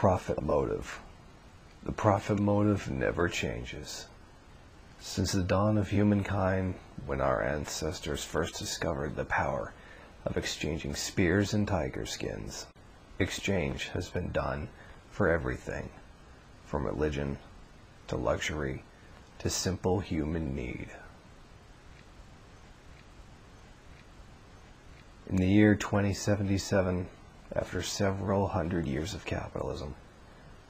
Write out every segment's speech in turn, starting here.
profit motive. The profit motive never changes. Since the dawn of humankind, when our ancestors first discovered the power of exchanging spears and tiger skins, exchange has been done for everything, from religion to luxury to simple human need. In the year 2077, after several hundred years of capitalism,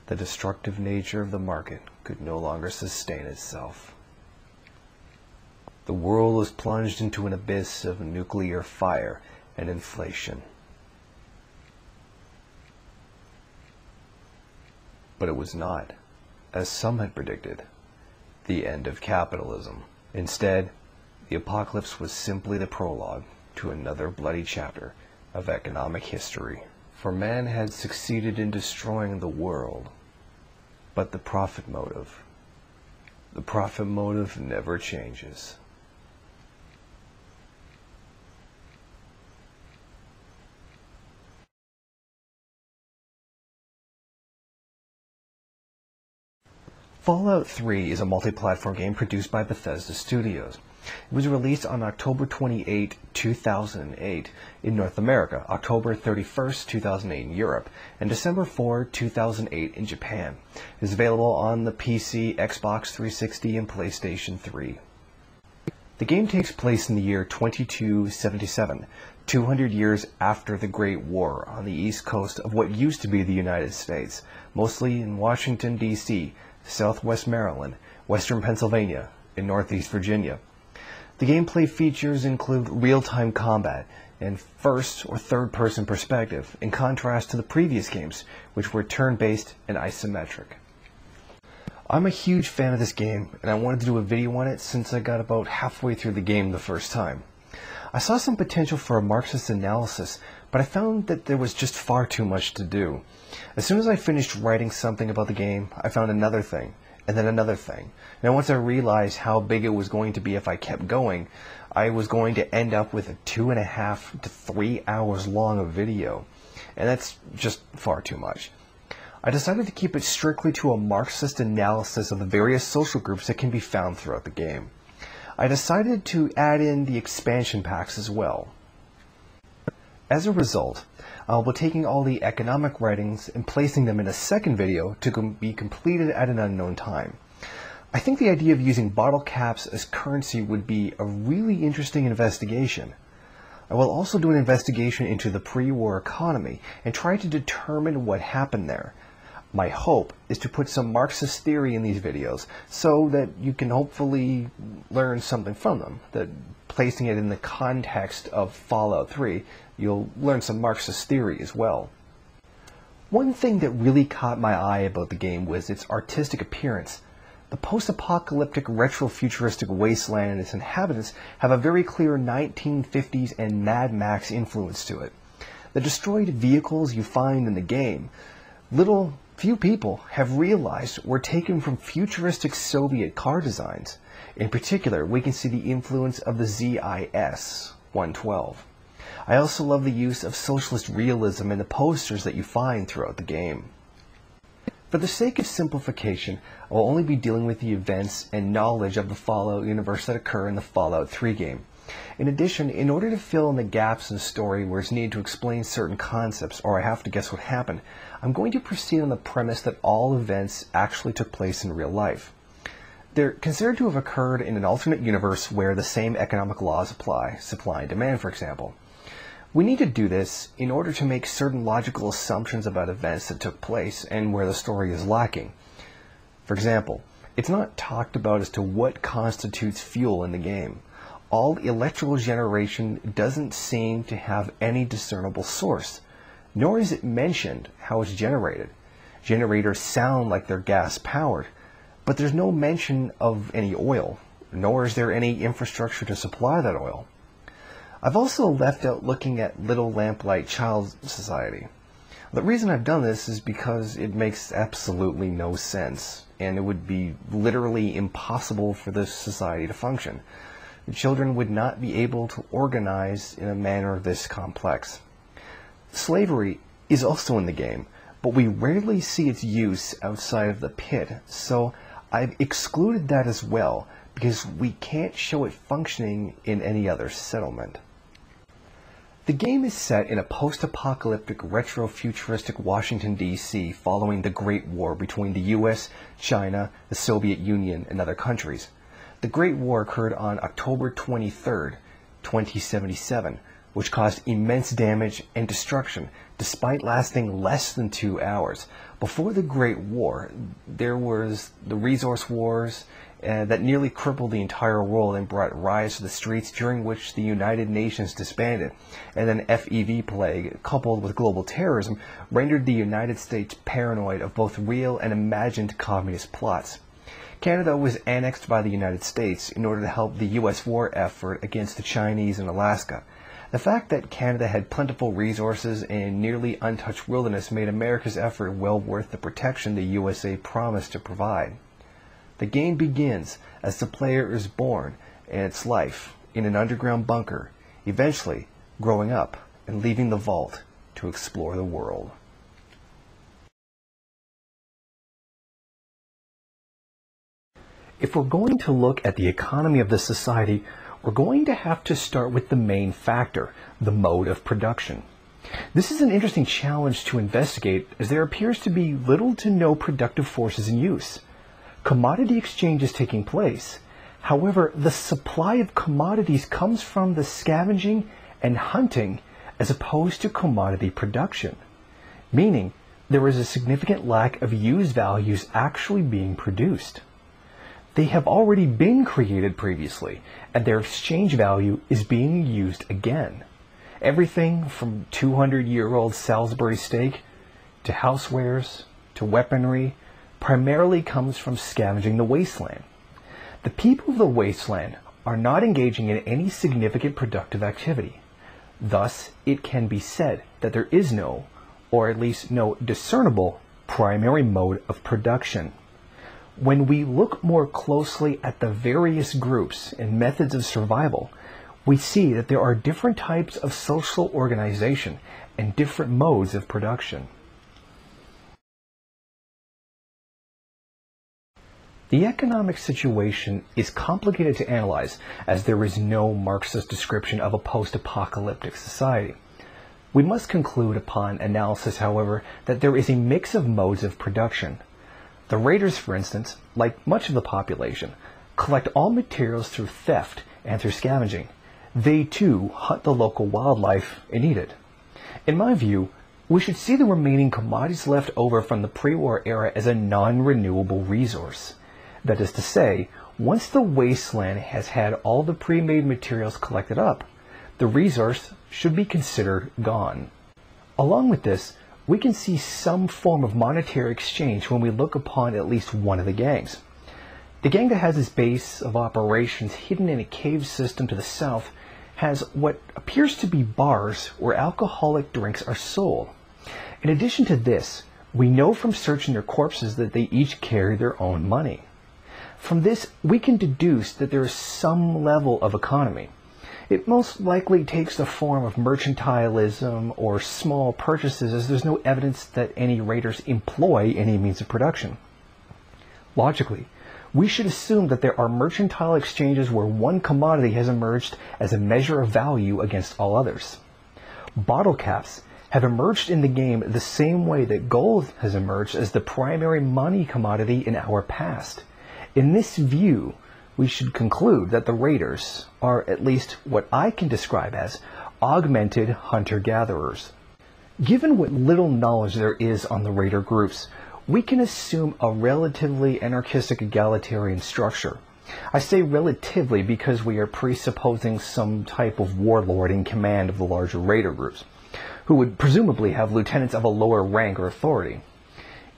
the destructive nature of the market could no longer sustain itself. The world was plunged into an abyss of nuclear fire and inflation. But it was not, as some had predicted, the end of capitalism. Instead, the apocalypse was simply the prologue to another bloody chapter of economic history. For man had succeeded in destroying the world, but the profit motive never changes. Fallout 3 is a multi-platform game produced by Bethesda Studios. It was released on October 28, 2008 in North America, October 31, 2008 in Europe, and December 4, 2008 in Japan. It is available on the PC, Xbox 360, and PlayStation 3. The game takes place in the year 2277, 200 years after the Great War, on the east coast of what used to be the United States, mostly in Washington, D.C., Southwest Maryland, Western Pennsylvania, and Northeast Virginia. The gameplay features include real-time combat and first or third-person perspective, in contrast to the previous games, which were turn-based and isometric. I'm a huge fan of this game, and I wanted to do a video on it since I got about halfway through the game the first time. I saw some potential for a Marxist analysis, but I found that there was just far too much to do. As soon as I finished writing something about the game, I found another thing, and then another thing. And once I realized how big it was going to be if I kept going, I was going to end up with a 2.5 to 3 hours long video. And that's just far too much. I decided to keep it strictly to a Marxist analysis of the various social groups that can be found throughout the game. I decided to add in the expansion packs as well. As a result, I'll be taking all the economic writings and placing them in a second video to be completed at an unknown time. I think the idea of using bottle caps as currency would be a really interesting investigation. I will also do an investigation into the pre-war economy and try to determine what happened there. My hope is to put some Marxist theory in these videos so that you can hopefully learn something from them, that placing it in the context of Fallout 3, you'll learn some Marxist theory as well. One thing that really caught my eye about the game was its artistic appearance. The post-apocalyptic retro-futuristic wasteland and its inhabitants have a very clear 1950s and Mad Max influence to it. The destroyed vehicles you find in the game, few people have realized were taken from futuristic Soviet car designs. In particular, we can see the influence of the ZIS-112. I also love the use of socialist realism in the posters that you find throughout the game. For the sake of simplification, I will only be dealing with the events and knowledge of the Fallout universe that occur in the Fallout 3 game. In addition, in order to fill in the gaps in the story where it's needed to explain certain concepts or I have to guess what happened, I'm going to proceed on the premise that all events actually took place in real life. They're considered to have occurred in an alternate universe where the same economic laws apply, supply and demand, for example. We need to do this in order to make certain logical assumptions about events that took place and where the story is lacking. For example, it's not talked about as to what constitutes fuel in the game. All electrical generation doesn't seem to have any discernible source, nor is it mentioned how it's generated. Generators sound like they're gas-powered, but there's no mention of any oil, nor is there any infrastructure to supply that oil. I've also left out looking at Little Lamplight Child Society. The reason I've done this is because it makes absolutely no sense, and it would be literally impossible for this society to function. The children would not be able to organize in a manner this complex. Slavery is also in the game, but we rarely see its use outside of the pit, so I've excluded that as well, because we can't show it functioning in any other settlement. The game is set in a post-apocalyptic retro-futuristic Washington, D.C. following the Great War between the U.S., China, the Soviet Union, and other countries. The Great War occurred on October 23, 2077, which caused immense damage and destruction, despite lasting less than 2 hours. Before the Great War, there was the Resource Wars that nearly crippled the entire world and brought riots to the streets, during which the United Nations disbanded. And then FEV plague, coupled with global terrorism, rendered the United States paranoid of both real and imagined communist plots. Canada was annexed by the United States in order to help the U.S. war effort against the Chinese in Alaska. The fact that Canada had plentiful resources and nearly untouched wilderness made America's effort well worth the protection the USA promised to provide. The game begins as the player is born and its life in an underground bunker, eventually growing up and leaving the vault to explore the world. If we're going to look at the economy of the society, we're going to have to start with the main factor, the mode of production. This is an interesting challenge to investigate, as there appears to be little to no productive forces in use. Commodity exchange is taking place. However, the supply of commodities comes from the scavenging and hunting as opposed to commodity production, meaning there is a significant lack of use values actually being produced. They have already been created previously, and their exchange value is being used again. Everything from 200-year-old Salisbury steak to housewares to weaponry primarily comes from scavenging the wasteland. The people of the wasteland are not engaging in any significant productive activity. Thus, it can be said that there is no, or at least no discernible, primary mode of production. When we look more closely at the various groups and methods of survival, we see that there are different types of social organization and different modes of production. The economic situation is complicated to analyze, as there is no Marxist description of a post-apocalyptic society. We must conclude upon analysis, however, that there is a mix of modes of production. The raiders, for instance, like much of the population, collect all materials through theft and through scavenging. They too hunt the local wildlife and eat it. In my view, we should see the remaining commodities left over from the pre-war era as a non-renewable resource. That is to say, once the wasteland has had all the pre-made materials collected up, the resource should be considered gone. Along with this, we can see some form of monetary exchange when we look upon at least one of the gangs. The gang that has its base of operations hidden in a cave system to the south has what appears to be bars where alcoholic drinks are sold. In addition to this, we know from searching their corpses that they each carry their own money. From this, we can deduce that there is some level of economy. It most likely takes the form of mercantilism or small purchases, as there's no evidence that any raiders employ any means of production. Logically, we should assume that there are mercantile exchanges where one commodity has emerged as a measure of value against all others. Bottle caps have emerged in the game the same way that gold has emerged as the primary money commodity in our past. In this view, we should conclude that the raiders are at least what I can describe as augmented hunter-gatherers. Given what little knowledge there is on the raider groups, we can assume a relatively anarchistic egalitarian structure. I say relatively because we are presupposing some type of warlord in command of the larger raider groups, who would presumably have lieutenants of a lower rank or authority.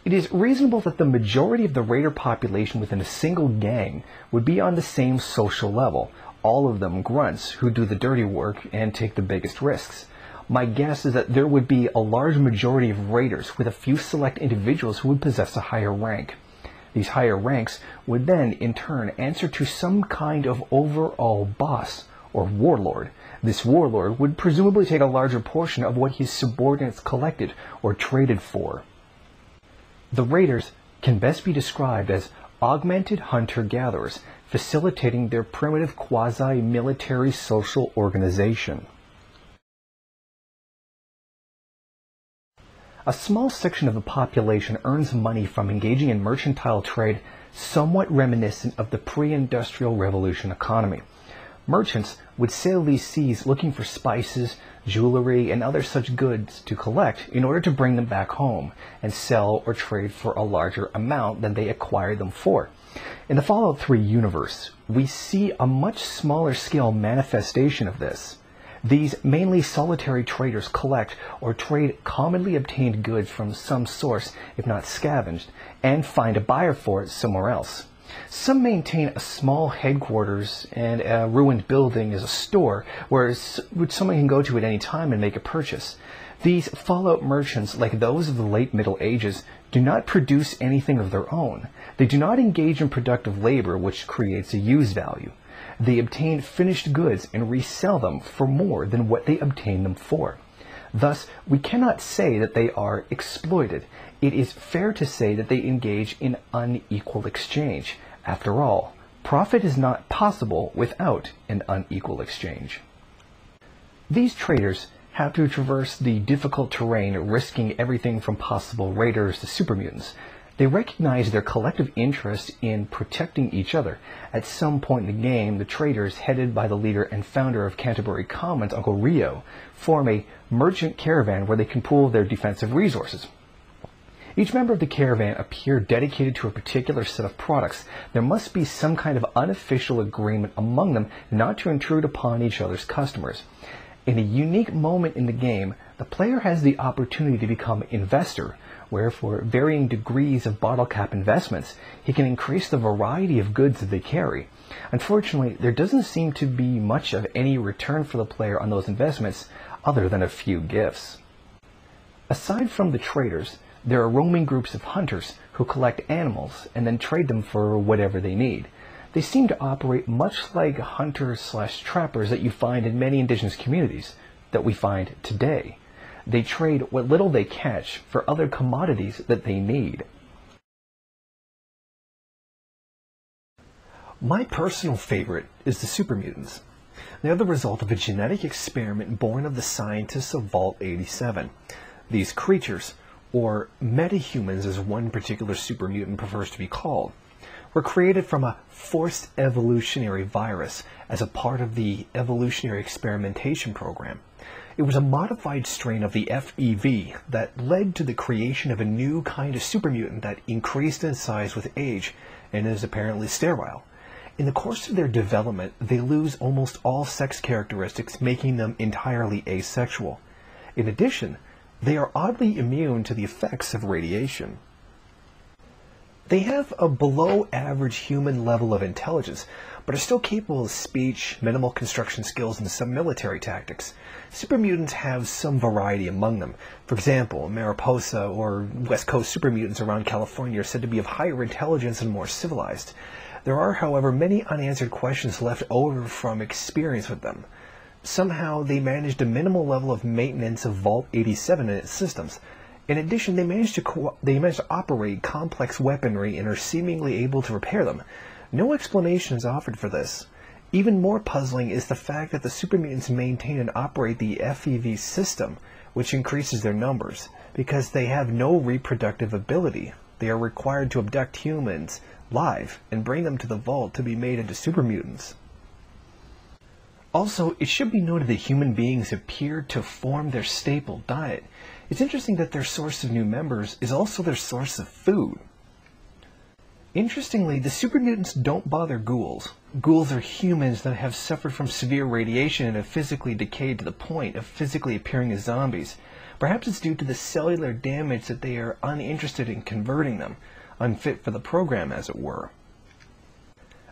It is reasonable that the majority of the raider population within a single gang would be on the same social level, all of them grunts who do the dirty work and take the biggest risks. My guess is that there would be a large majority of raiders with a few select individuals who would possess a higher rank. These higher ranks would then, in turn, answer to some kind of overall boss or warlord. This warlord would presumably take a larger portion of what his subordinates collected or traded for. The raiders can best be described as augmented hunter-gatherers, facilitating their primitive quasi-military social organization. A small section of the population earns money from engaging in mercantile trade, somewhat reminiscent of the pre-industrial revolution economy. Merchants would sail these seas looking for spices, jewelry, and other such goods to collect in order to bring them back home and sell or trade for a larger amount than they acquired them for. In the Fallout 3 universe, we see a much smaller scale manifestation of this. These mainly solitary traders collect or trade commonly obtained goods from some source, if not scavenged, and find a buyer for it somewhere else. Some maintain a small headquarters and a ruined building as a store, which someone can go to at any time and make a purchase. These Fallout merchants, like those of the late Middle Ages, do not produce anything of their own. They do not engage in productive labor, which creates a use value. They obtain finished goods and resell them for more than what they obtained them for. Thus, we cannot say that they are exploited. It is fair to say that they engage in unequal exchange. After all, profit is not possible without an unequal exchange. These traders have to traverse the difficult terrain, risking everything from possible raiders to super mutants. They recognize their collective interest in protecting each other. At some point in the game, the traders, headed by the leader and founder of Canterbury Commons, Uncle Rio, form a merchant caravan where they can pool their defensive resources. Each member of the caravan appear dedicated to a particular set of products. There must be some kind of unofficial agreement among them not to intrude upon each other's customers. In a unique moment in the game, the player has the opportunity to become investor, where for varying degrees of bottle cap investments, he can increase the variety of goods that they carry. Unfortunately, there doesn't seem to be much of any return for the player on those investments other than a few gifts. Aside from the traders, there are roaming groups of hunters who collect animals and then trade them for whatever they need. They seem to operate much like hunters/trappers that you find in many indigenous communities that we find today. They trade what little they catch for other commodities that they need. My personal favorite is the super mutants. They are the result of a genetic experiment born of the scientists of Vault 87. These creatures, or metahumans as one particular super mutant prefers to be called, were created from a forced evolutionary virus as a part of the evolutionary experimentation program. It was a modified strain of the FEV that led to the creation of a new kind of super mutant that increased in size with age and is apparently sterile. In the course of their development, they lose almost all sex characteristics, making them entirely asexual. In addition, they are oddly immune to the effects of radiation. They have a below-average human level of intelligence, but are still capable of speech, minimal construction skills, and some military tactics. Super mutants have some variety among them. For example, Mariposa or West Coast super mutants around California are said to be of higher intelligence and more civilized. There are, however, many unanswered questions left over from experience with them. Somehow, they managed a minimal level of maintenance of Vault 87 in its systems. In addition, they managed to operate complex weaponry and are seemingly able to repair them. No explanation is offered for this. Even more puzzling is the fact that the super mutants maintain and operate the FEV system, which increases their numbers, because they have no reproductive ability. They are required to abduct humans live and bring them to the vault to be made into super mutants. Also, it should be noted that human beings appear to form their staple diet. It's interesting that their source of new members is also their source of food. Interestingly, the super mutants don't bother ghouls. Ghouls are humans that have suffered from severe radiation and have physically decayed to the point of physically appearing as zombies. Perhaps it's due to the cellular damage that they are uninterested in converting them, unfit for the program, as it were.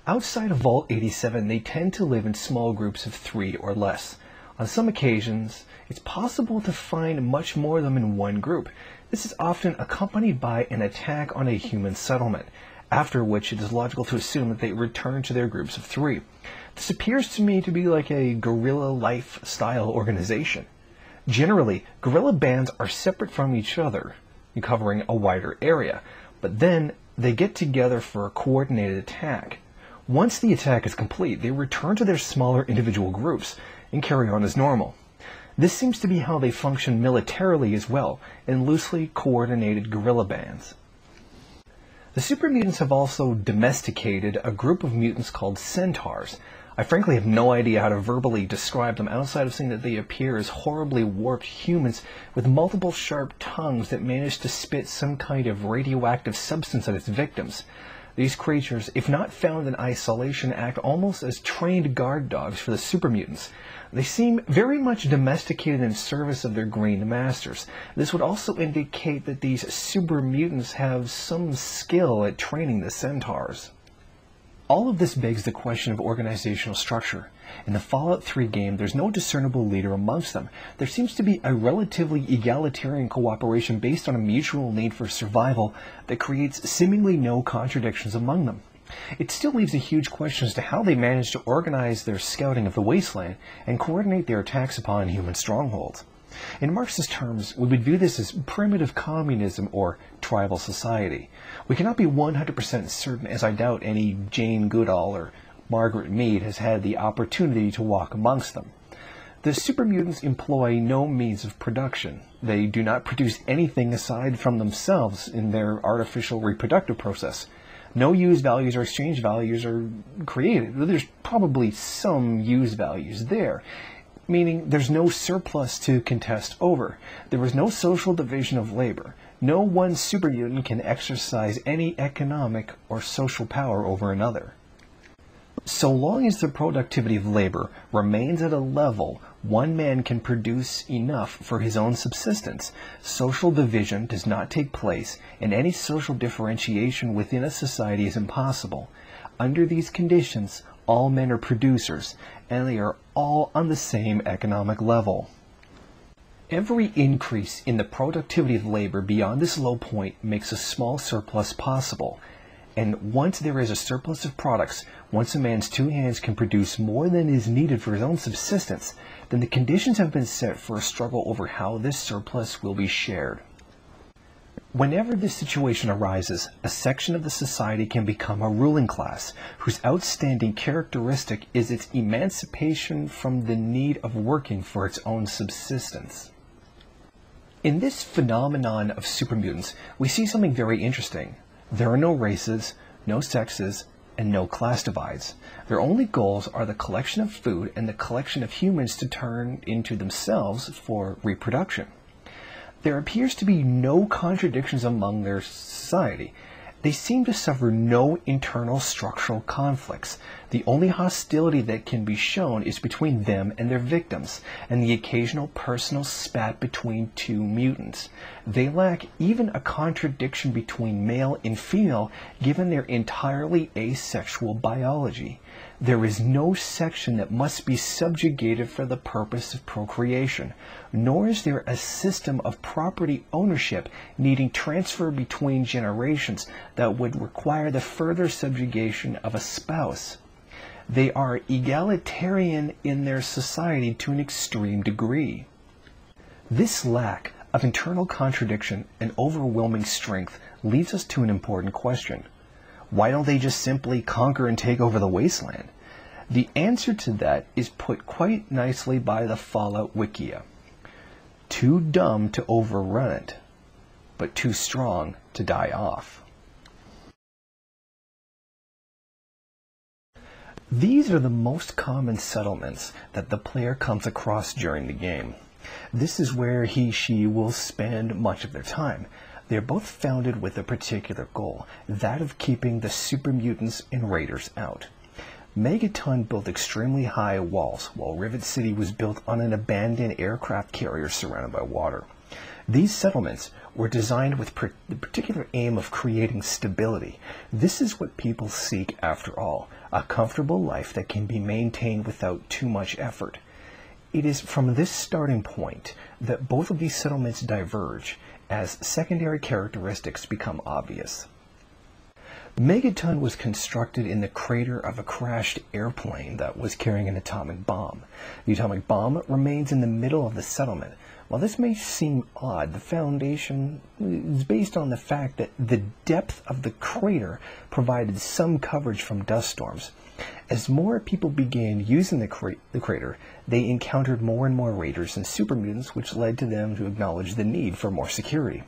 Outside of Vault 87, they tend to live in small groups of 3 or less. On some occasions, it's possible to find much more of them in one group. This is often accompanied by an attack on a human settlement, after which it is logical to assume that they return to their groups of 3. This appears to me to be like a guerrilla lifestyle organization. Generally, guerrilla bands are separate from each other, covering a wider area. But then they get together for a coordinated attack. Once the attack is complete, they return to their smaller individual groups and carry on as normal. This seems to be how they function militarily as well, in loosely coordinated guerrilla bands. The super mutants have also domesticated a group of mutants called centaurs. I frankly have no idea how to verbally describe them outside of saying that they appear as horribly warped humans with multiple sharp tongues that manage to spit some kind of radioactive substance at its victims. These creatures, if not found in isolation, act almost as trained guard dogs for the super mutants. They seem very much domesticated in service of their green masters. This would also indicate that these super mutants have some skill at training the centaurs. All of this begs the question of organizational structure. In the Fallout 3 game, there's no discernible leader amongst them. There seems to be a relatively egalitarian cooperation based on a mutual need for survival that creates seemingly no contradictions among them. It still leaves a huge question as to how they manage to organize their scouting of the wasteland and coordinate their attacks upon human strongholds. In Marxist terms, we would view this as primitive communism or tribal society. We cannot be 100% certain, as I doubt any Jane Goodall or Margaret Mead has had the opportunity to walk amongst them. The super mutants employ no means of production. They do not produce anything aside from themselves in their artificial reproductive process. No use values or exchange values are created. There's probably some use values there, meaning there's no surplus to contest over. There is no social division of labor. No one super mutant can exercise any economic or social power over another. So long as the productivity of labor remains at a level one man can produce enough for his own subsistence, social division does not take place, and any social differentiation within a society is impossible. Under these conditions, all men are producers, and they are all on the same economic level. Every increase in the productivity of labor beyond this low point makes a small surplus possible. And once there is a surplus of products, once a man's two hands can produce more than is needed for his own subsistence, then the conditions have been set for a struggle over how this surplus will be shared. Whenever this situation arises, a section of the society can become a ruling class, whose outstanding characteristic is its emancipation from the need of working for its own subsistence. In this phenomenon of super mutants, we see something very interesting. There are no races, no sexes, and no class divides. Their only goals are the collection of food and the collection of humans to turn into themselves for reproduction. There appears to be no contradictions among their society. They seem to suffer no internal structural conflicts. The only hostility that can be shown is between them and their victims, and the occasional personal spat between two mutants. They lack even a contradiction between male and female, given their entirely asexual biology. There is no section that must be subjugated for the purpose of procreation, nor is there a system of property ownership needing transfer between generations that would require the further subjugation of a spouse. They are egalitarian in their society to an extreme degree. This lack of internal contradiction and overwhelming strength leads us to an important question. Why don't they just simply conquer and take over the wasteland? The answer to that is put quite nicely by the Fallout Wikia. Too dumb to overrun it, but too strong to die off. These are the most common settlements that the player comes across during the game. This is where he/she will spend much of their time. They are both founded with a particular goal, that of keeping the super mutants and raiders out. Megaton built extremely high walls, while Rivet City was built on an abandoned aircraft carrier surrounded by water. These settlements were designed with the particular aim of creating stability. This is what people seek after all, a comfortable life that can be maintained without too much effort. It is from this starting point that both of these settlements diverge, as secondary characteristics become obvious. Megaton was constructed in the crater of a crashed airplane that was carrying an atomic bomb. The atomic bomb remains in the middle of the settlement. While this may seem odd, the foundation is based on the fact that the depth of the crater provided some coverage from dust storms. As more people began using the crater, they encountered more and more raiders and super mutants, which led to them to acknowledge the need for more security.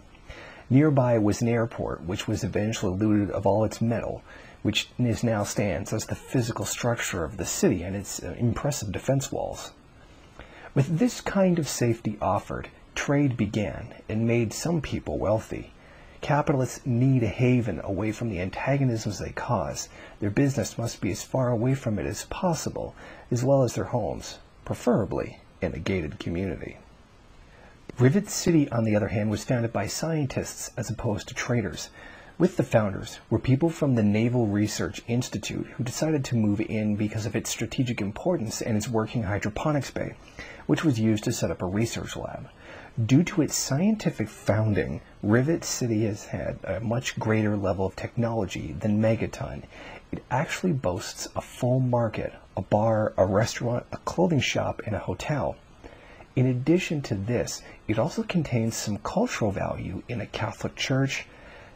Nearby was an airport, which was eventually looted of all its metal, which now stands as the physical structure of the city and its impressive defense walls. With this kind of safety offered, trade began and made some people wealthy. Capitalists need a haven away from the antagonisms they cause. Their business must be as far away from it as possible, as well as their homes, preferably in a gated community. Rivet City, on the other hand, was founded by scientists as opposed to traders. With the founders were people from the Naval Research Institute who decided to move in because of its strategic importance and its working hydroponics bay, which was used to set up a research lab. Due to its scientific founding, Rivet City has had a much greater level of technology than Megaton. It actually boasts a full market, a bar, a restaurant, a clothing shop, and a hotel. In addition to this, it also contains some cultural value in a Catholic church,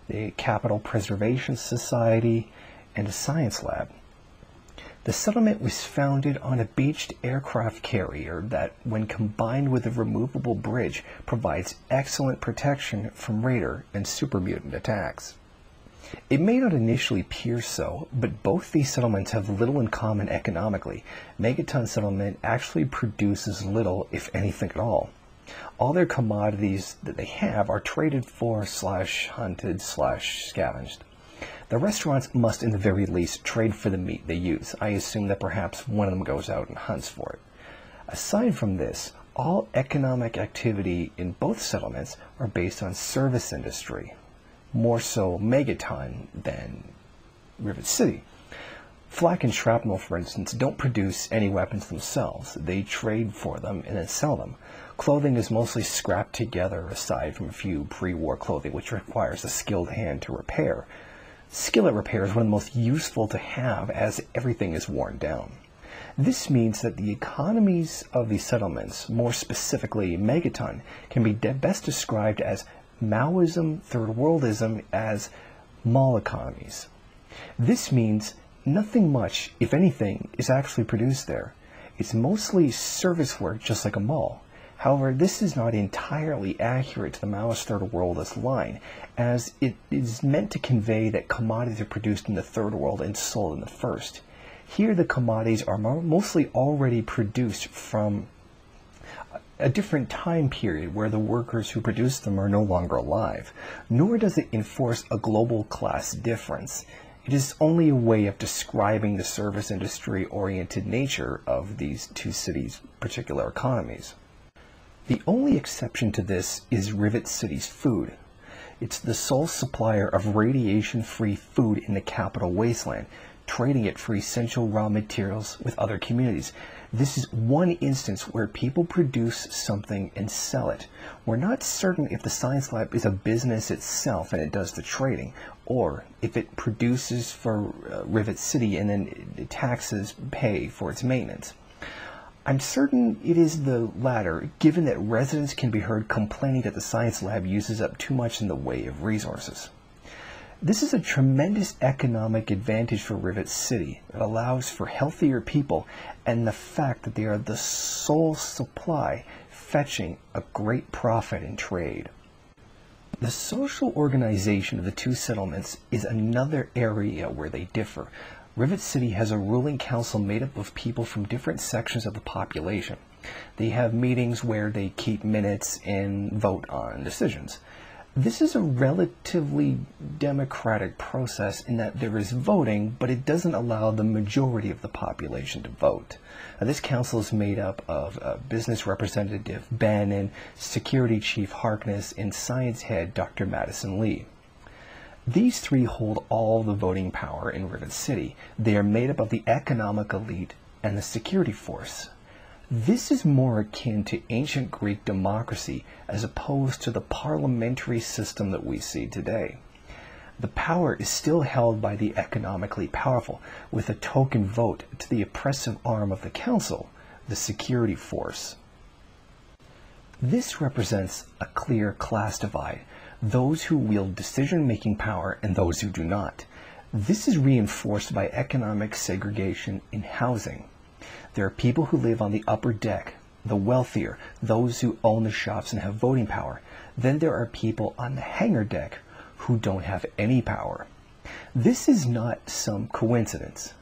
the Capital Preservation Society, and a science lab. The settlement was founded on a beached aircraft carrier that, when combined with a removable bridge, provides excellent protection from raider and super mutant attacks. It may not initially appear so, but both these settlements have little in common economically. Megaton settlement actually produces little, if anything at all. All their commodities that they have are traded for / hunted / scavenged. The restaurants must, in the very least, trade for the meat they use. I assume that perhaps one of them goes out and hunts for it. Aside from this, all economic activity in both settlements are based on service industry, more so Megaton than Rivet City. Flak and shrapnel, for instance, don't produce any weapons themselves. They trade for them and then sell them. Clothing is mostly scrapped together, aside from a few pre-war clothing, which requires a skilled hand to repair. Skill at repair is one of the most useful to have, as everything is worn down. This means that the economies of these settlements, more specifically Megaton, can be best described as Maoism, Third Worldism, as mall economies. This means nothing much, if anything, is actually produced there. It's mostly service work, just like a mall. However, this is not entirely accurate to the Maoist Third Worldist line, as it is meant to convey that commodities are produced in the Third World and sold in the First. Here, the commodities are mostly already produced from a different time period where the workers who produce them are no longer alive, nor does it enforce a global class difference. It is only a way of describing the service industry-oriented nature of these two cities' particular economies. The only exception to this is Rivet City's food. It's the sole supplier of radiation-free food in the capital wasteland, trading it for essential raw materials with other communities. This is one instance where people produce something and sell it. We're not certain if the science lab is a business itself and it does the trading, or if it produces for Rivet City and then taxes pay for its maintenance. I'm certain it is the latter, given that residents can be heard complaining that the science lab uses up too much in the way of resources. This is a tremendous economic advantage for Rivet City. It allows for healthier people and the fact that they are the sole supply, fetching a great profit in trade. The social organization of the two settlements is another area where they differ. Rivet City has a ruling council made up of people from different sections of the population. They have meetings where they keep minutes and vote on decisions. This is a relatively democratic process in that there is voting, but it doesn't allow the majority of the population to vote. This council is made up of business representative Bannon, security chief Harkness, and science head Dr. Madison Lee. These three hold all the voting power in Rivet City. They are made up of the economic elite and the security force. This is more akin to ancient Greek democracy as opposed to the parliamentary system that we see today. The power is still held by the economically powerful, with a token vote to the oppressive arm of the council, the security force. This represents a clear class divide, those who wield decision-making power and those who do not. This is reinforced by economic segregation in housing. There are people who live on the upper deck, the wealthier, those who own the shops and have voting power. Then there are people on the hangar deck who don't have any power. This is not some coincidence.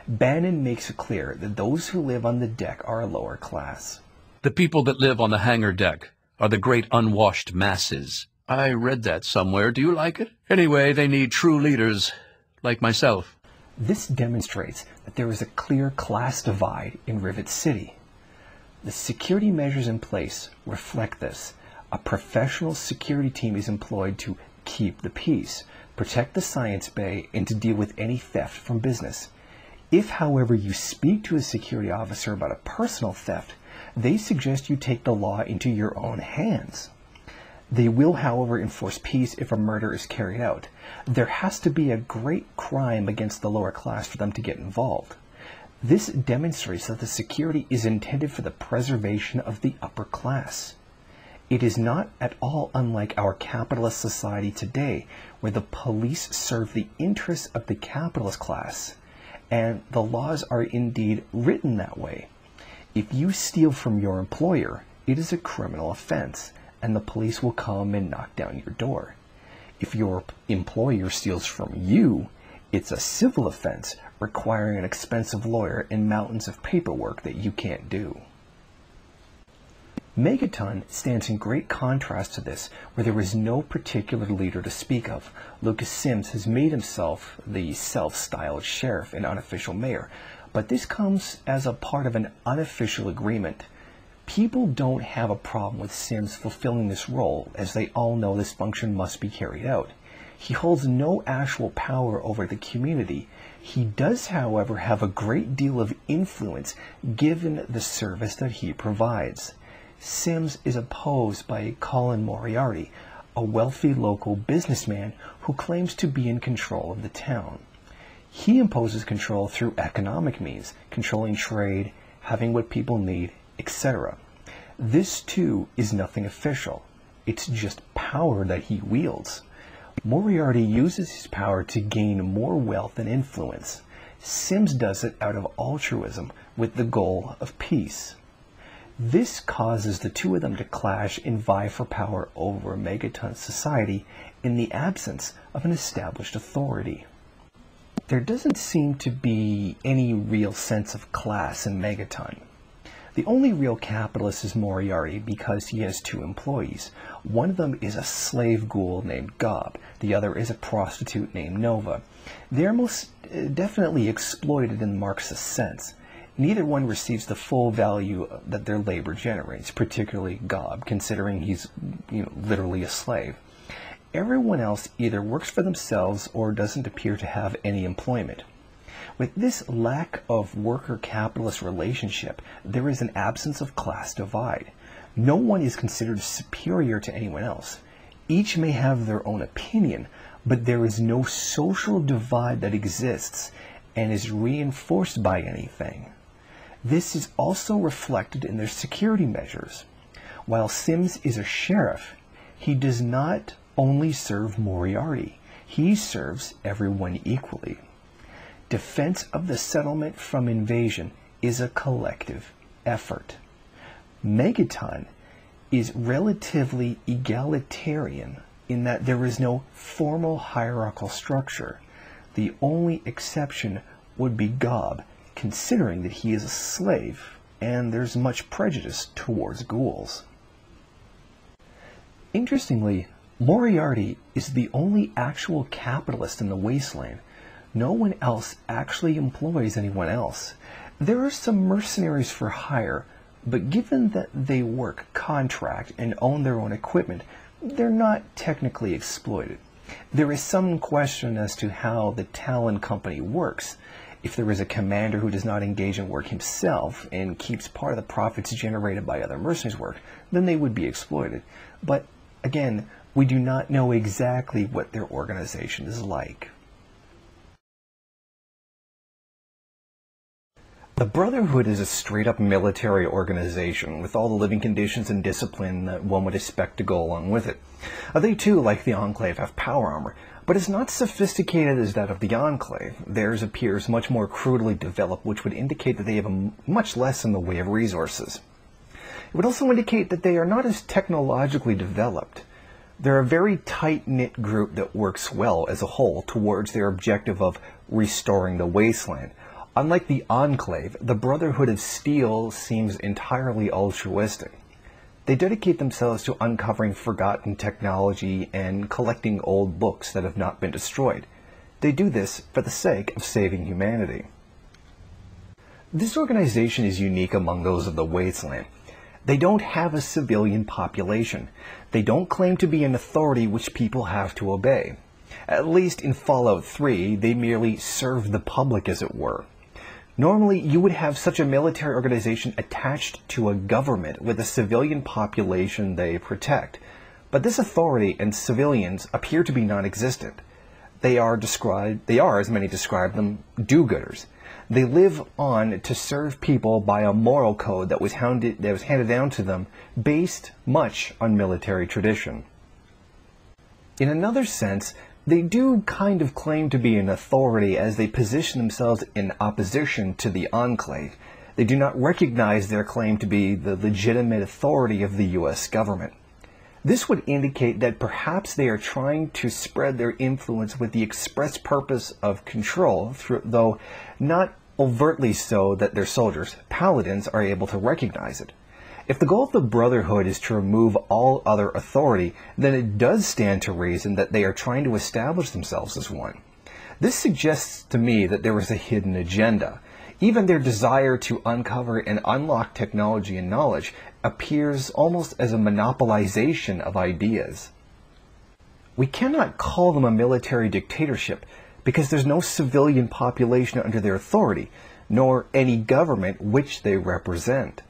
Bannon makes it clear that those who live on the deck are a lower class. The people that live on the hangar deck are the great unwashed masses. I read that somewhere. Do you like it? Anyway, they need true leaders, like myself. This demonstrates that there is a clear class divide in Rivet City. The security measures in place reflect this. A professional security team is employed to keep the peace, protect the science bay, and to deal with any theft from business. If, however, you speak to a security officer about a personal theft, they suggest you take the law into your own hands. They will, however, enforce peace if a murder is carried out. There has to be a great crime against the lower class for them to get involved. This demonstrates that the security is intended for the preservation of the upper class. It is not at all unlike our capitalist society today, where the police serve the interests of the capitalist class, and the laws are indeed written that way. If you steal from your employer, it is a criminal offense, and the police will come and knock down your door. If your employer steals from you, it's a civil offense requiring an expensive lawyer and mountains of paperwork that you can't do. Megaton stands in great contrast to this, where there is no particular leader to speak of. Lucas Sims has made himself the self-styled sheriff and unofficial mayor, but this comes as a part of an unofficial agreement. People don't have a problem with Sims fulfilling this role, as they all know this function must be carried out. He holds no actual power over the community. He does, however, have a great deal of influence given the service that he provides. Sims is opposed by Colin Moriarty, a wealthy local businessman who claims to be in control of the town. He imposes control through economic means, controlling trade, having what people need, etc. This, too, is nothing official. It's just power that he wields. Moriarty uses his power to gain more wealth and influence. Sims does it out of altruism with the goal of peace. This causes the two of them to clash and vie for power over Megaton's society in the absence of an established authority. There doesn't seem to be any real sense of class in Megaton. The only real capitalist is Moriarty because he has two employees. One of them is a slave ghoul named Gob. The other is a prostitute named Nova. They are most definitely exploited in the Marxist sense. Neither one receives the full value that their labor generates, particularly Gob, considering he's literally a slave. Everyone else either works for themselves or doesn't appear to have any employment. With this lack of worker-capitalist relationship, there is an absence of class divide. No one is considered superior to anyone else. Each may have their own opinion, but there is no social divide that exists and is reinforced by anything. This is also reflected in their security measures. While Sims is a sheriff, he does not only serve Moriarty, he serves everyone equally. Defense of the settlement from invasion is a collective effort. Megaton is relatively egalitarian in that there is no formal hierarchical structure. The only exception would be Gob, considering that he is a slave, and there's much prejudice towards ghouls. Interestingly, Moriarty is the only actual capitalist in the wasteland. No one else actually employs anyone else. There are some mercenaries for hire, but given that they work contract and own their own equipment, they're not technically exploited. There is some question as to how the Talon Company works. If there is a commander who does not engage in work himself and keeps part of the profits generated by other mercenaries' work, then they would be exploited. But again, we do not know exactly what their organization is like. The Brotherhood is a straight-up military organization with all the living conditions and discipline that one would expect to go along with it. They too, like the Enclave, have power armor, but it's not sophisticated as that of the Enclave. Theirs appears much more crudely developed, which would indicate that they have much less in the way of resources. It would also indicate that they are not as technologically developed. They're a very tight-knit group that works well as a whole towards their objective of restoring the wasteland. Unlike the Enclave, the Brotherhood of Steel seems entirely altruistic. They dedicate themselves to uncovering forgotten technology and collecting old books that have not been destroyed. They do this for the sake of saving humanity. This organization is unique among those of the wasteland. They don't have a civilian population. They don't claim to be an authority which people have to obey. At least in Fallout 3, they merely serve the public, as it were. Normally, you would have such a military organization attached to a government with a civilian population they protect. But this authority and civilians appear to be non-existent. They are, as many describe them, do-gooders. They live on to serve people by a moral code that was handed down to them based much on military tradition. In another sense, they do kind of claim to be an authority as they position themselves in opposition to the Enclave. They do not recognize their claim to be the legitimate authority of the U.S. government. This would indicate that perhaps they are trying to spread their influence with the express purpose of control, though not overtly so that their soldiers, paladins, are able to recognize it. If the goal of the Brotherhood is to remove all other authority, then it does stand to reason that they are trying to establish themselves as one. This suggests to me that there is a hidden agenda. Even their desire to uncover and unlock technology and knowledge appears almost as a monopolization of ideas. We cannot call them a military dictatorship because there's no civilian population under their authority, nor any government which they represent.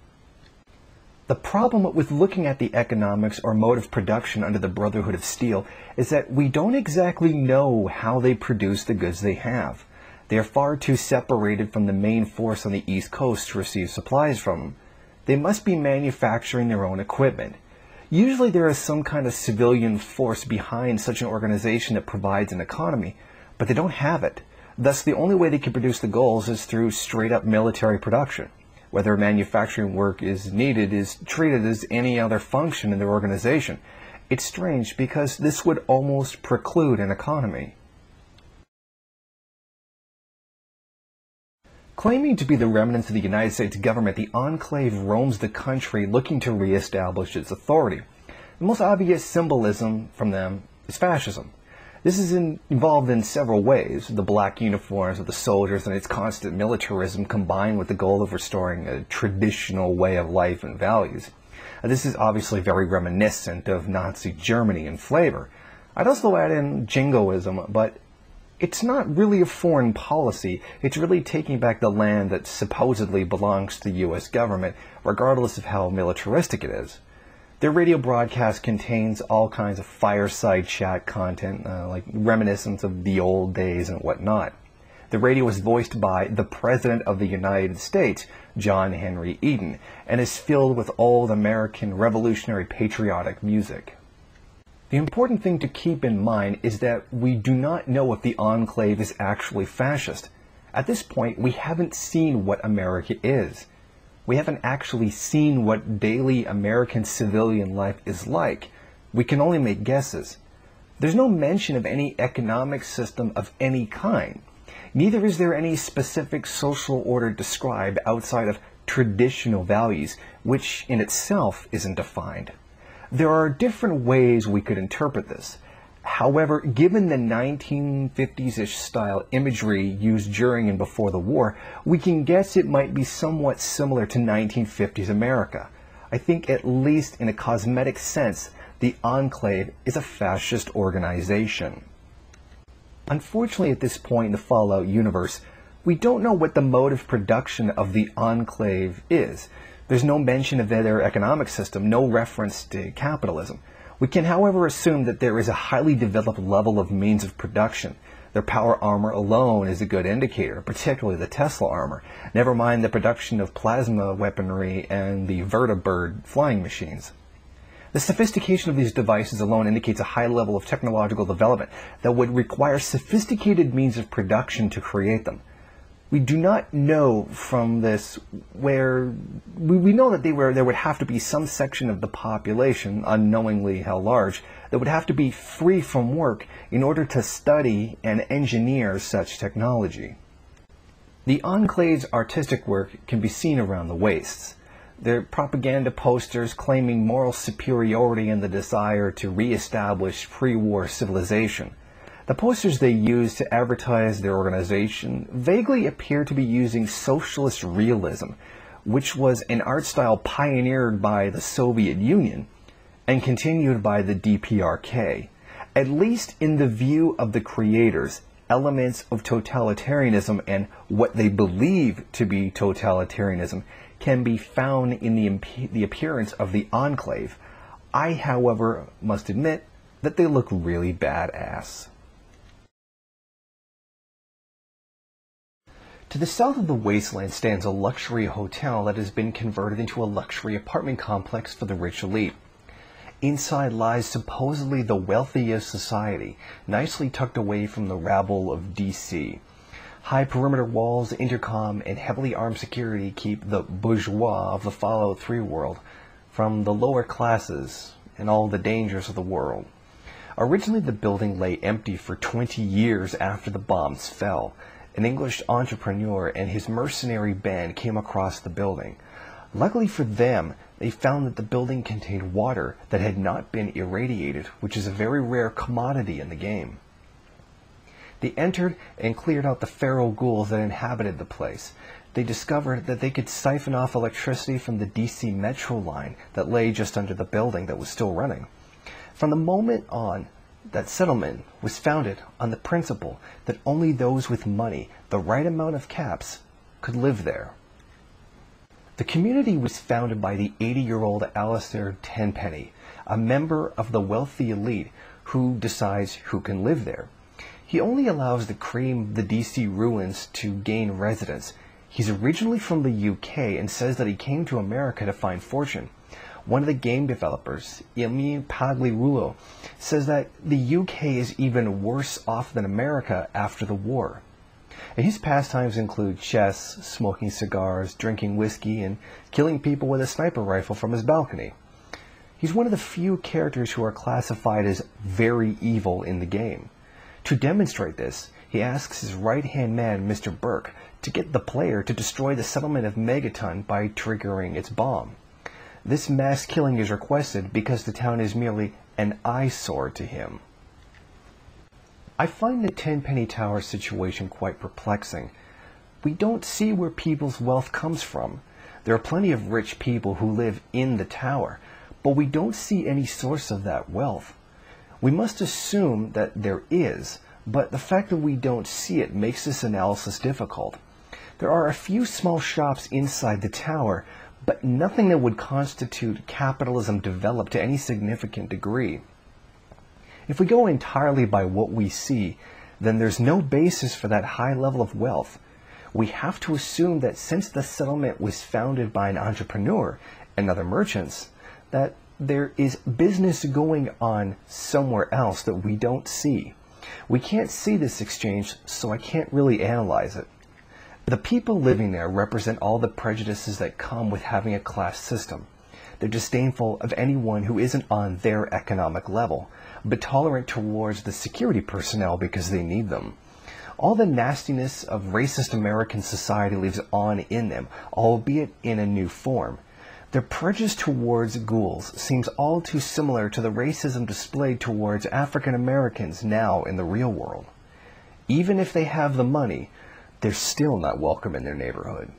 The problem with looking at the economics or mode of production under the Brotherhood of Steel is that we don't exactly know how they produce the goods they have. They are far too separated from the main force on the East Coast to receive supplies from them. They must be manufacturing their own equipment. Usually there is some kind of civilian force behind such an organization that provides an economy, but they don't have it. Thus, the only way they can produce the goals is through straight-up military production. Whether manufacturing work is needed is treated as any other function in their organization. It's strange because this would almost preclude an economy. Claiming to be the remnants of the United States government, the Enclave roams the country looking to reestablish its authority. The most obvious symbolism from them is fascism. This is involved in several ways. The black uniforms of the soldiers and its constant militarism combined with the goal of restoring a traditional way of life and values. This is obviously very reminiscent of Nazi Germany in flavor. I'd also add in jingoism, but it's not really a foreign policy. It's really taking back the land that supposedly belongs to the U.S. government, regardless of how militaristic it is. Their radio broadcast contains all kinds of fireside chat content, like reminiscence of the old days and whatnot. The radio is voiced by the President of the United States, John Henry Eden, and is filled with old American revolutionary patriotic music. The important thing to keep in mind is that we do not know if the Enclave is actually fascist. At this point, we haven't seen what America is. We haven't actually seen what daily American civilian life is like. We can only make guesses. There's no mention of any economic system of any kind. Neither is there any specific social order described outside of traditional values, which in itself isn't defined. There are different ways we could interpret this. However, given the 1950s-ish style imagery used during and before the war, we can guess it might be somewhat similar to 1950s America. I think at least in a cosmetic sense, the Enclave is a fascist organization. Unfortunately, at this point in the Fallout universe, we don't know what the mode of production of the Enclave is. There's no mention of their economic system, no reference to capitalism. We can, however, assume that there is a highly developed level of means of production. Their power armor alone is a good indicator, particularly the Tesla armor, never mind the production of plasma weaponry and the vertibird flying machines. The sophistication of these devices alone indicates a high level of technological development that would require sophisticated means of production to create them. We do not know from this where we know that there would have to be some section of the population, unknowingly how large, that would have to be free from work in order to study and engineer such technology. The Enclave's artistic work can be seen around the wastes. Their propaganda posters claiming moral superiority and the desire to re-establish pre-war civilization. The posters they use to advertise their organization vaguely appear to be using socialist realism, which was an art style pioneered by the Soviet Union and continued by the DPRK. At least in the view of the creators, elements of totalitarianism and what they believe to be totalitarianism can be found in the appearance of the Enclave. I, however, must admit that they look really badass. To the south of the wasteland stands a luxury hotel that has been converted into a luxury apartment complex for the rich elite. Inside lies supposedly the wealthy of society, nicely tucked away from the rabble of DC. High perimeter walls, intercom, and heavily armed security keep the bourgeois of the Fallout 3 world from the lower classes and all the dangers of the world. Originally, the building lay empty for 20 years after the bombs fell. An English entrepreneur and his mercenary band came across the building. Luckily for them, they found that the building contained water that had not been irradiated, which is a very rare commodity in the game. They entered and cleared out the feral ghouls that inhabited the place. They discovered that they could siphon off electricity from the DC Metro line that lay just under the building that was still running. From the moment on, that settlement was founded on the principle that only those with money, the right amount of caps, could live there. The community was founded by the 80-year-old Alistair Tenpenny, a member of the wealthy elite who decides who can live there. He only allows the cream of the DC ruins to gain residence. He's originally from the UK and says that he came to America to find fortune. One of the game developers, Emil Pagliarulo, says that the UK is even worse off than America after the war. And his pastimes include chess, smoking cigars, drinking whiskey, and killing people with a sniper rifle from his balcony. He's one of the few characters who are classified as very evil in the game. To demonstrate this, he asks his right-hand man, Mr. Burke, to get the player to destroy the settlement of Megaton by triggering its bomb. This mass killing is requested because the town is merely an eyesore to him. I find the Tenpenny Tower situation quite perplexing. We don't see where people's wealth comes from. There are plenty of rich people who live in the tower, but we don't see any source of that wealth. We must assume that there is, but the fact that we don't see it makes this analysis difficult. There are a few small shops inside the tower, but nothing that would constitute capitalism developed to any significant degree. If we go entirely by what we see, then there's no basis for that high level of wealth. We have to assume that since the settlement was founded by an entrepreneur and other merchants, that there is business going on somewhere else that we don't see. We can't see this exchange, so I can't really analyze it. The people living there represent all the prejudices that come with having a class system. They're disdainful of anyone who isn't on their economic level, but tolerant towards the security personnel because they need them. All the nastiness of racist American society lives on in them, albeit in a new form. Their prejudice towards ghouls seems all too similar to the racism displayed towards African Americans now in the real world. Even if they have the money, they're still not welcome in their neighborhood.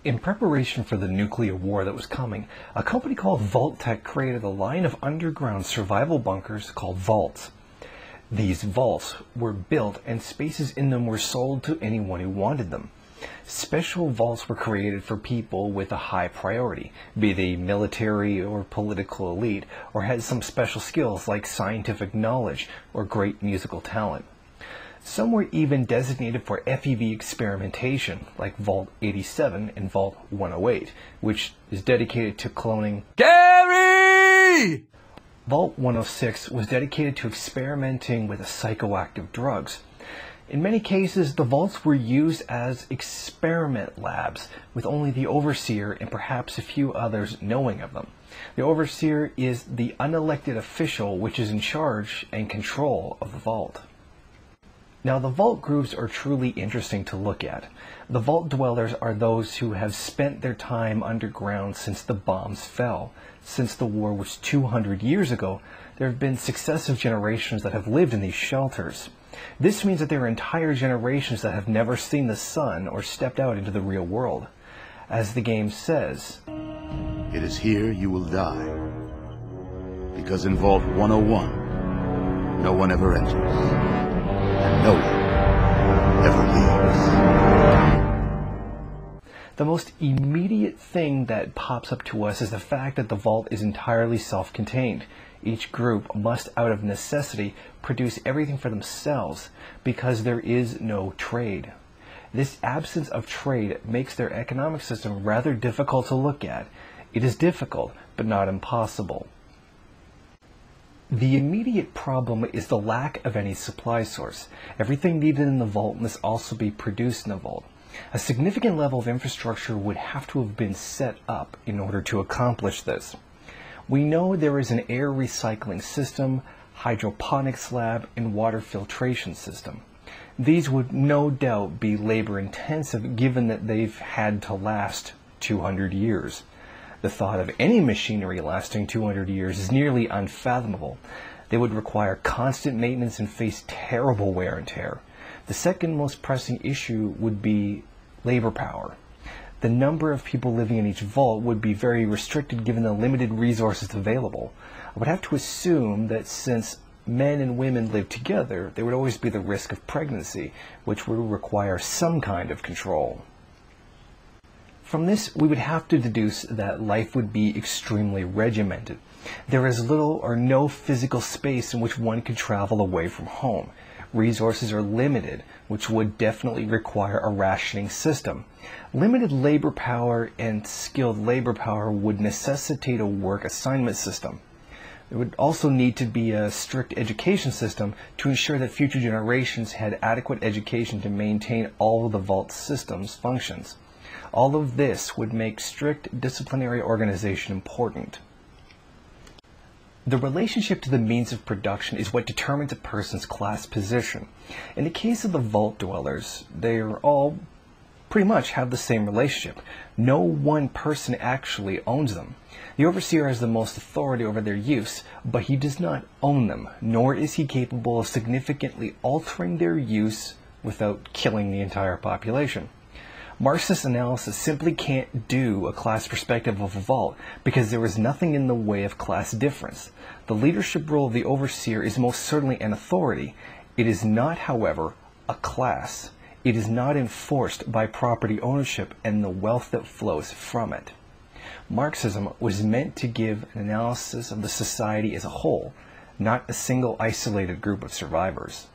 In preparation for the nuclear war that was coming, a company called Vault-Tec created a line of underground survival bunkers called vaults. These vaults were built and spaces in them were sold to anyone who wanted them. Special vaults were created for people with a high priority, be they military or political elite, or had some special skills like scientific knowledge or great musical talent. Some were even designated for FEV experimentation, like Vault 87 and Vault 108, which is dedicated to cloning. Gary! Vault 106 was dedicated to experimenting with psychoactive drugs. In many cases, the vaults were used as experiment labs, with only the overseer and perhaps a few others knowing of them. The overseer is the unelected official which is in charge and control of the vault. Now, the vault groups are truly interesting to look at. The vault dwellers are those who have spent their time underground since the bombs fell. Since the war was 200 years ago, there have been successive generations that have lived in these shelters. This means that there are entire generations that have never seen the sun or stepped out into the real world. As the game says, "It is here you will die, because in Vault 101, no one ever enters, and no one ever leaves." The most immediate thing that pops up to us is the fact that the vault is entirely self-contained. Each group must, out of necessity, produce everything for themselves because there is no trade. This absence of trade makes their economic system rather difficult to look at. It is difficult, but not impossible. The immediate problem is the lack of any supply source. Everything needed in the vault must also be produced in the vault. A significant level of infrastructure would have to have been set up in order to accomplish this. We know there is an air recycling system, hydroponics lab, and water filtration system. These would no doubt be labor intensive given that they've had to last 200 years. The thought of any machinery lasting 200 years is nearly unfathomable. They would require constant maintenance and face terrible wear and tear. The second most pressing issue would be labor power. The number of people living in each vault would be very restricted given the limited resources available. I would have to assume that since men and women live together, there would always be the risk of pregnancy, which would require some kind of control. From this, we would have to deduce that life would be extremely regimented. There is little or no physical space in which one could travel away from home. Resources are limited, which would definitely require a rationing system. Limited labor power and skilled labor power would necessitate a work assignment system. There would also need to be a strict education system to ensure that future generations had adequate education to maintain all of the vault system's functions. All of this would make strict disciplinary organization important. The relationship to the means of production is what determines a person's class position. In the case of the vault dwellers, they are all pretty much have the same relationship. No one person actually owns them. The overseer has the most authority over their use, but he does not own them, nor is he capable of significantly altering their use without killing the entire population. Marxist analysis simply can't do a class perspective of a vault because there is nothing in the way of class difference. The leadership role of the overseer is most certainly an authority. It is not, however, a class. It is not enforced by property ownership and the wealth that flows from it. Marxism was meant to give an analysis of the society as a whole, not a single isolated group of survivors.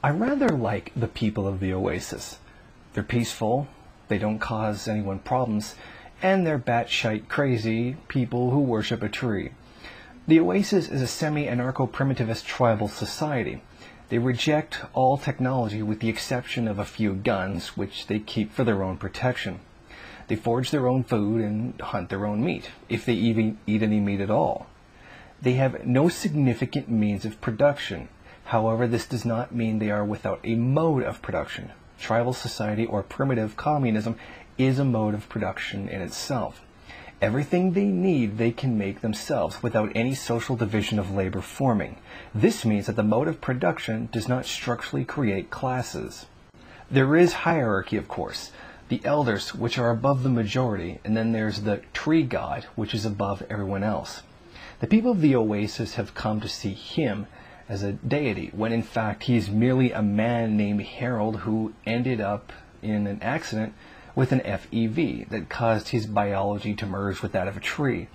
I rather like the people of the Oasis. They're peaceful, they don't cause anyone problems, and they're batshite crazy people who worship a tree. The Oasis is a semi-anarcho-primitivist tribal society. They reject all technology with the exception of a few guns, which they keep for their own protection. They forage their own food and hunt their own meat, if they even eat any meat at all. They have no significant means of production. However, this does not mean they are without a mode of production. Tribal society or primitive communism is a mode of production in itself. Everything they need they can make themselves without any social division of labor forming. This means that the mode of production does not structurally create classes. There is hierarchy, of course. The elders, which are above the majority, and then there's the tree god, which is above everyone else. The people of the Oasis have come to see him, as a deity, when in fact he's merely a man named Harold who ended up in an accident with an FEV that caused his biology to merge with that of a tree.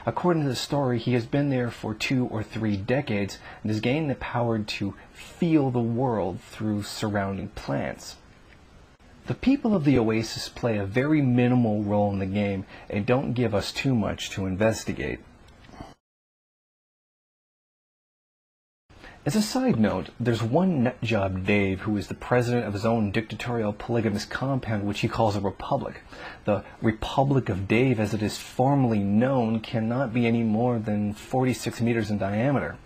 According to the story, he has been there for 2 or 3 decades and has gained the power to feel the world through surrounding plants. The people of the Oasis play a very minimal role in the game and don't give us too much to investigate. As a side note, there's one nutjob Dave who is the president of his own dictatorial polygamous compound which he calls a republic. The Republic of Dave, as it is formally known, cannot be any more than 46 meters in diameter.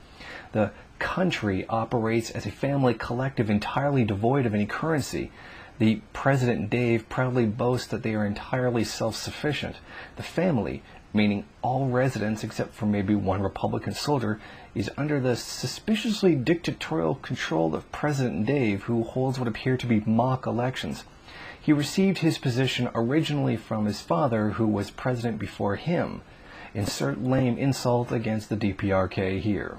The country operates as a family collective entirely devoid of any currency. The President Dave proudly boasts that they are entirely self-sufficient. The family, meaning all residents except for maybe one Republican soldier, is under the suspiciously dictatorial control of President Dave, who holds what appear to be mock elections. He received his position originally from his father, who was president before him. Insert lame insult against the DPRK here.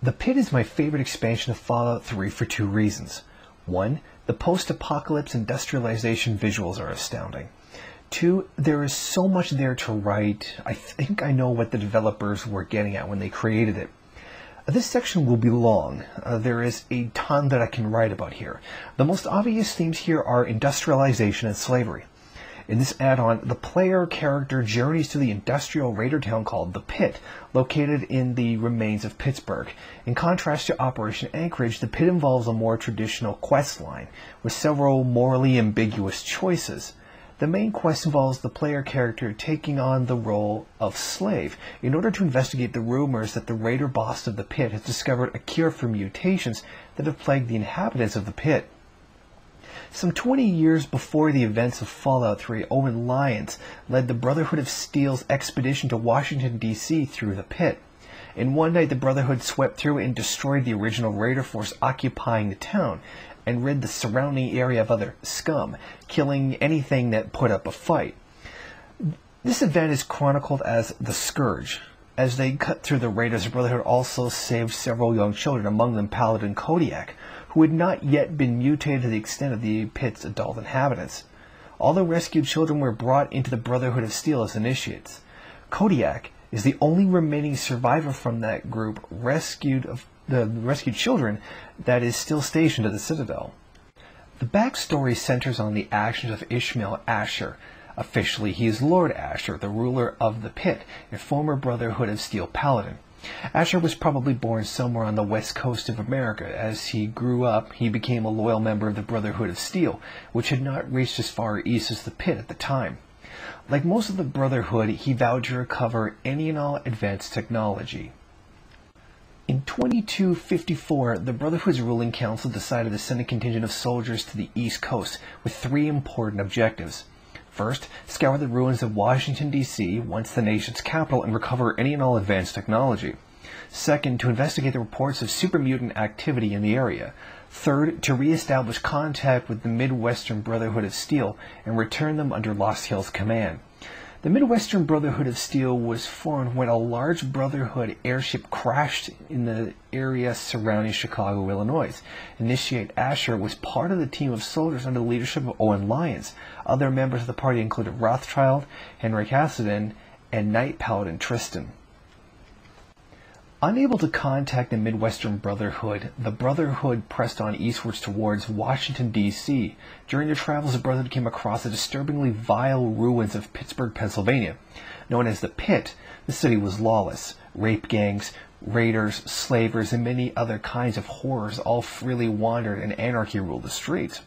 The Pit is my favorite expansion of Fallout 3 for 2 reasons. 1. The post-apocalypse industrialization visuals are astounding. 2. There is so much there to write. I think I know what the developers were getting at when they created it. This section will be long. There is a ton that I can write about here. The most obvious themes here are industrialization and slavery. In this add-on, the player character journeys to the industrial raider town called The Pit, located in the remains of Pittsburgh. In contrast to Operation Anchorage, The Pit involves a more traditional quest line, with several morally ambiguous choices. The main quest involves the player character taking on the role of slave in order to investigate the rumors that the raider boss of The Pit has discovered a cure for mutations that have plagued the inhabitants of The Pit. Some 20 years before the events of Fallout 3, Owen Lyons led the Brotherhood of Steel's expedition to Washington, D.C. through The Pit. In one night, the Brotherhood swept through and destroyed the original raider force occupying the town, and rid the surrounding area of other scum, killing anything that put up a fight. This event is chronicled as the Scourge. As they cut through the raiders, the Brotherhood also saved several young children, among them Paladin Kodiak, who had not yet been mutated to the extent of the Pit's adult inhabitants. All the rescued children were brought into the Brotherhood of Steel as initiates. Kodiak is the only remaining survivor from that group the rescued children that is still stationed at the Citadel. The backstory centers on the actions of Ishmael Asher. Officially, he is Lord Asher, the ruler of the Pit, a former Brotherhood of Steel paladin. Asher was probably born somewhere on the west coast of America. As he grew up, he became a loyal member of the Brotherhood of Steel, which had not reached as far east as the Pit at the time. Like most of the Brotherhood, he vowed to recover any and all advanced technology. In 2254, the Brotherhood's ruling council decided to send a contingent of soldiers to the East Coast with 3 important objectives. First, scour the ruins of Washington, D.C., once the nation's capital, and recover any and all advanced technology. Second, to investigate the reports of super mutant activity in the area. Third, to re-establish contact with the Midwestern Brotherhood of Steel and return them under Lost Hill's command. The Midwestern Brotherhood of Steel was formed when a large Brotherhood airship crashed in the area surrounding Chicago, Illinois. Initiate Asher was part of the team of soldiers under the leadership of Owen Lyons. Other members of the party included Rothschild, Henry Cassidy, and Knight Paladin Tristan. Unable to contact the Midwestern Brotherhood, the Brotherhood pressed on eastwards towards Washington, D.C. During their travels, the Brotherhood came across the disturbingly vile ruins of Pittsburgh, Pennsylvania. Known as the Pit, the city was lawless. Rape gangs, raiders, slavers, and many other kinds of horrors all freely wandered, and anarchy ruled the streets.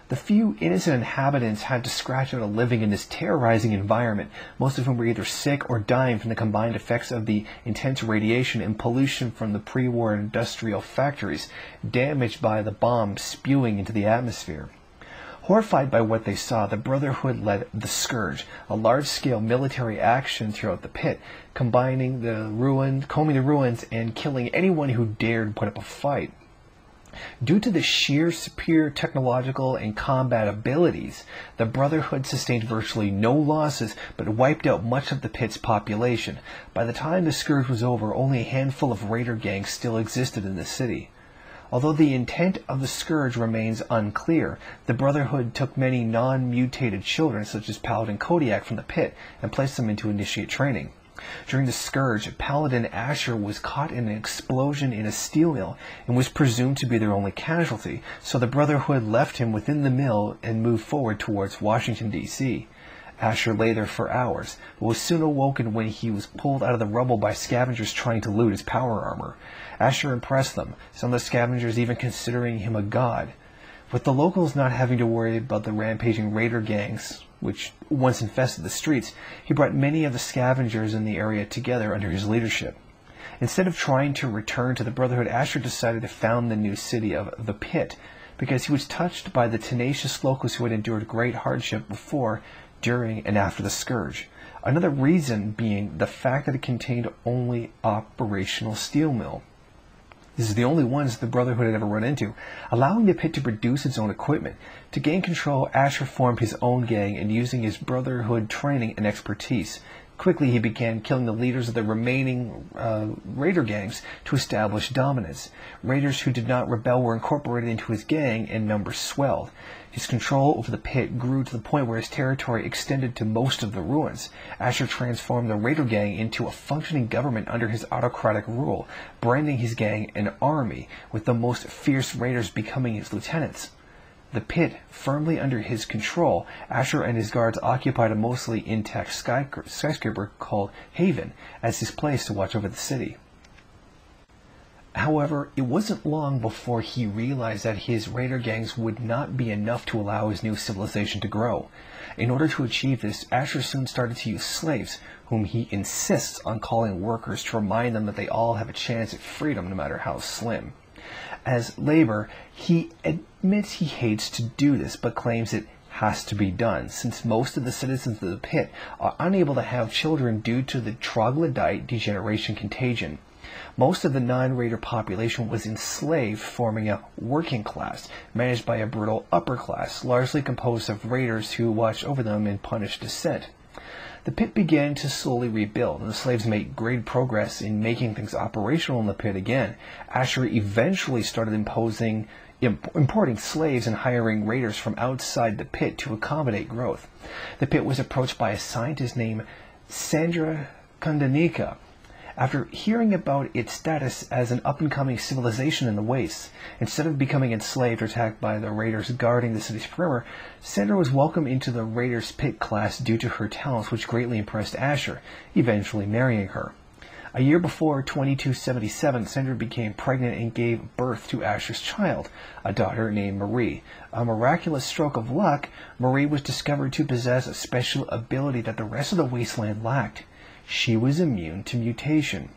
The few innocent inhabitants had to scratch out a living in this terrorizing environment, most of whom were either sick or dying from the combined effects of the intense radiation and pollution from the pre-war industrial factories, damaged by the bombs spewing into the atmosphere. Horrified by what they saw, the Brotherhood led the Scourge, a large-scale military action throughout the Pit, combing the ruins and killing anyone who dared put up a fight. Due to the sheer superior technological and combat abilities, the Brotherhood sustained virtually no losses but wiped out much of the pit's population. By the time the Scourge was over, only a handful of raider gangs still existed in the city. Although the intent of the Scourge remains unclear, the Brotherhood took many non-mutated children, such as Paladin Kodiak, from the pit and placed them into initiate training. During the Scourge, Paladin Asher was caught in an explosion in a steel mill and was presumed to be their only casualty, so the Brotherhood left him within the mill and moved forward towards Washington, D.C. Asher lay there for hours, but was soon awoken when he was pulled out of the rubble by scavengers trying to loot his power armor. Asher impressed them, some of the scavengers even considering him a god. With the locals not having to worry about the rampaging raider gangs, which once infested the streets, he brought many of the scavengers in the area together under his leadership. Instead of trying to return to the Brotherhood, Asher decided to found the new city of the Pit, because he was touched by the tenacious locals who had endured great hardship before, during, and after the Scourge. Another reason being the fact that it contained only operational steel mill. This is the only ones the Brotherhood had ever run into, allowing the Pit to produce its own equipment. To gain control, Asher formed his own gang and using his Brotherhood training and expertise. Quickly he began killing the leaders of the remaining raider gangs to establish dominance. Raiders who did not rebel were incorporated into his gang and numbers swelled. His control over the Pit grew to the point where his territory extended to most of the ruins. Asher transformed the raider gang into a functioning government under his autocratic rule, branding his gang an army, with the most fierce raiders becoming his lieutenants. The Pit, firmly under his control, Asher and his guards occupied a mostly intact skyscraper called Haven as his place to watch over the city. However, it wasn't long before he realized that his raider gangs would not be enough to allow his new civilization to grow. In order to achieve this, Asher soon started to use slaves, whom he insists on calling workers to remind them that they all have a chance at freedom no matter how slim. As labor, he admits he hates to do this, but claims it has to be done, since most of the citizens of the Pit are unable to have children due to the troglodyte degeneration contagion. Most of the non-raider population was enslaved, forming a working class, managed by a brutal upper class, largely composed of raiders who watched over them and punished dissent. The Pit began to slowly rebuild, and the slaves made great progress in making things operational in the Pit again. Asher eventually started importing slaves and hiring raiders from outside the Pit to accommodate growth. The Pit was approached by a scientist named Sandra Kondanika. After hearing about its status as an up-and-coming civilization in the wastes, instead of becoming enslaved or attacked by the raiders guarding the city's perimeter, Sandra was welcomed into the Raiders Pit class due to her talents, which greatly impressed Asher, eventually marrying her. A year before 2277, Sandra became pregnant and gave birth to Asher's child, a daughter named Marie. A miraculous stroke of luck, Marie was discovered to possess a special ability that the rest of the wasteland lacked. She was immune to mutation.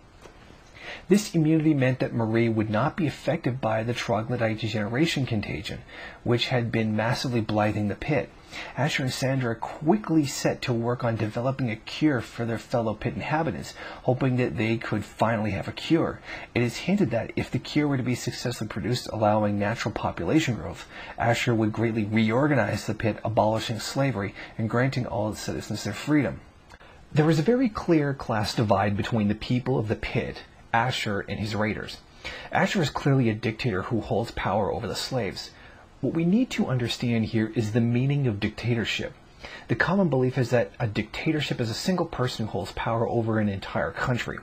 This immunity meant that Marie would not be affected by the troglodyte degeneration contagion, which had been massively blighting the Pit. Asher and Sandra quickly set to work on developing a cure for their fellow Pit inhabitants, hoping that they could finally have a cure. It is hinted that if the cure were to be successfully produced, allowing natural population growth, Asher would greatly reorganize the Pit, abolishing slavery and granting all its citizens their freedom. There is a very clear class divide between the people of the Pit, Asher, and his raiders. Asher is clearly a dictator who holds power over the slaves. What we need to understand here is the meaning of dictatorship. The common belief is that a dictatorship is a single person who holds power over an entire country.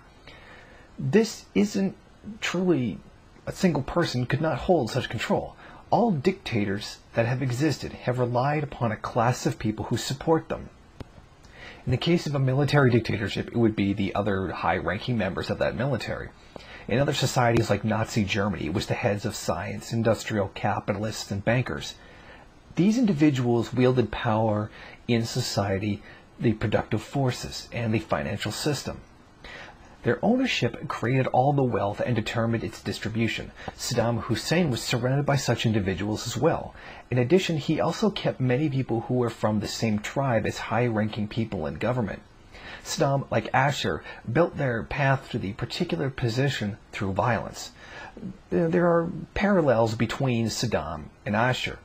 This isn't truly. A single person could not hold such control. All dictators that have existed have relied upon a class of people who support them. In the case of a military dictatorship, it would be the other high-ranking members of that military. In other societies like Nazi Germany, it was the heads of science, industrial capitalists, and bankers. These individuals wielded power in society, the productive forces, and the financial system. Their ownership created all the wealth and determined its distribution. Saddam Hussein was surrounded by such individuals as well. In addition, he also kept many people who were from the same tribe as high-ranking people in government. Saddam, like Asher, built their path to the particular position through violence. There are parallels between Saddam and Asher.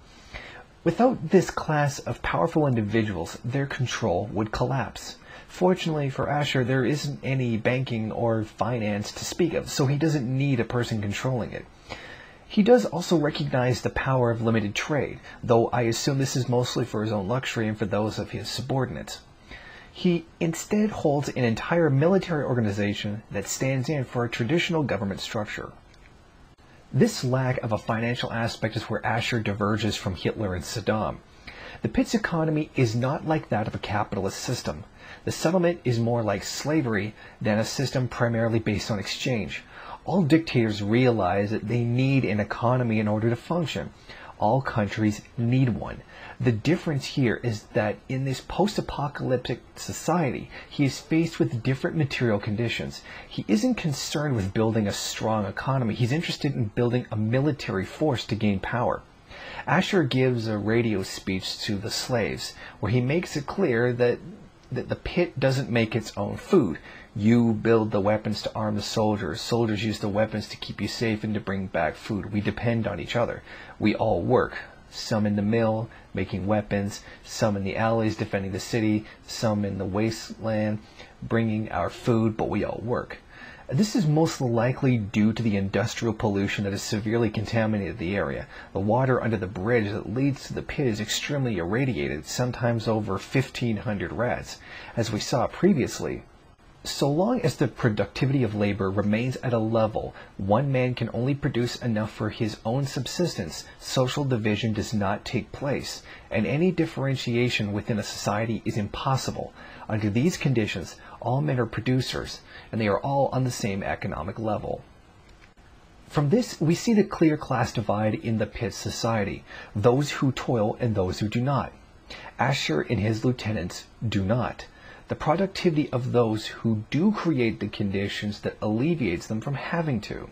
Without this class of powerful individuals, their control would collapse. Fortunately for Asher, there isn't any banking or finance to speak of, so he doesn't need a person controlling it. He does also recognize the power of limited trade, though I assume this is mostly for his own luxury and for those of his subordinates. He instead holds an entire military organization that stands in for a traditional government structure. This lack of a financial aspect is where Asher diverges from Hitler and Saddam. The pit's economy is not like that of a capitalist system. The settlement is more like slavery than a system primarily based on exchange. All dictators realize that they need an economy in order to function. All countries need one. The difference here is that in this post-apocalyptic society, he is faced with different material conditions. He isn't concerned with building a strong economy. He's interested in building a military force to gain power. Asher gives a radio speech to the slaves, where he makes it clear that the pit doesn't make its own food. You build the weapons to arm the soldiers. Soldiers use the weapons to keep you safe and to bring back food. We depend on each other. We all work. Some in the mill, making weapons. Some in the alleys, defending the city. Some in the wasteland, bringing our food, but we all work. This is most likely due to the industrial pollution that has severely contaminated the area. The water under the bridge that leads to the pit is extremely irradiated, sometimes over 1,500 rads. As we saw previously, so long as the productivity of labor remains at a level, one man can only produce enough for his own subsistence, social division does not take place, and any differentiation within a society is impossible. Under these conditions, all men are producers, and they are all on the same economic level. From this, we see the clear class divide in the pit society, those who toil and those who do not. Asher and his lieutenants do not. The productivity of those who do create the conditions that alleviates them from having to.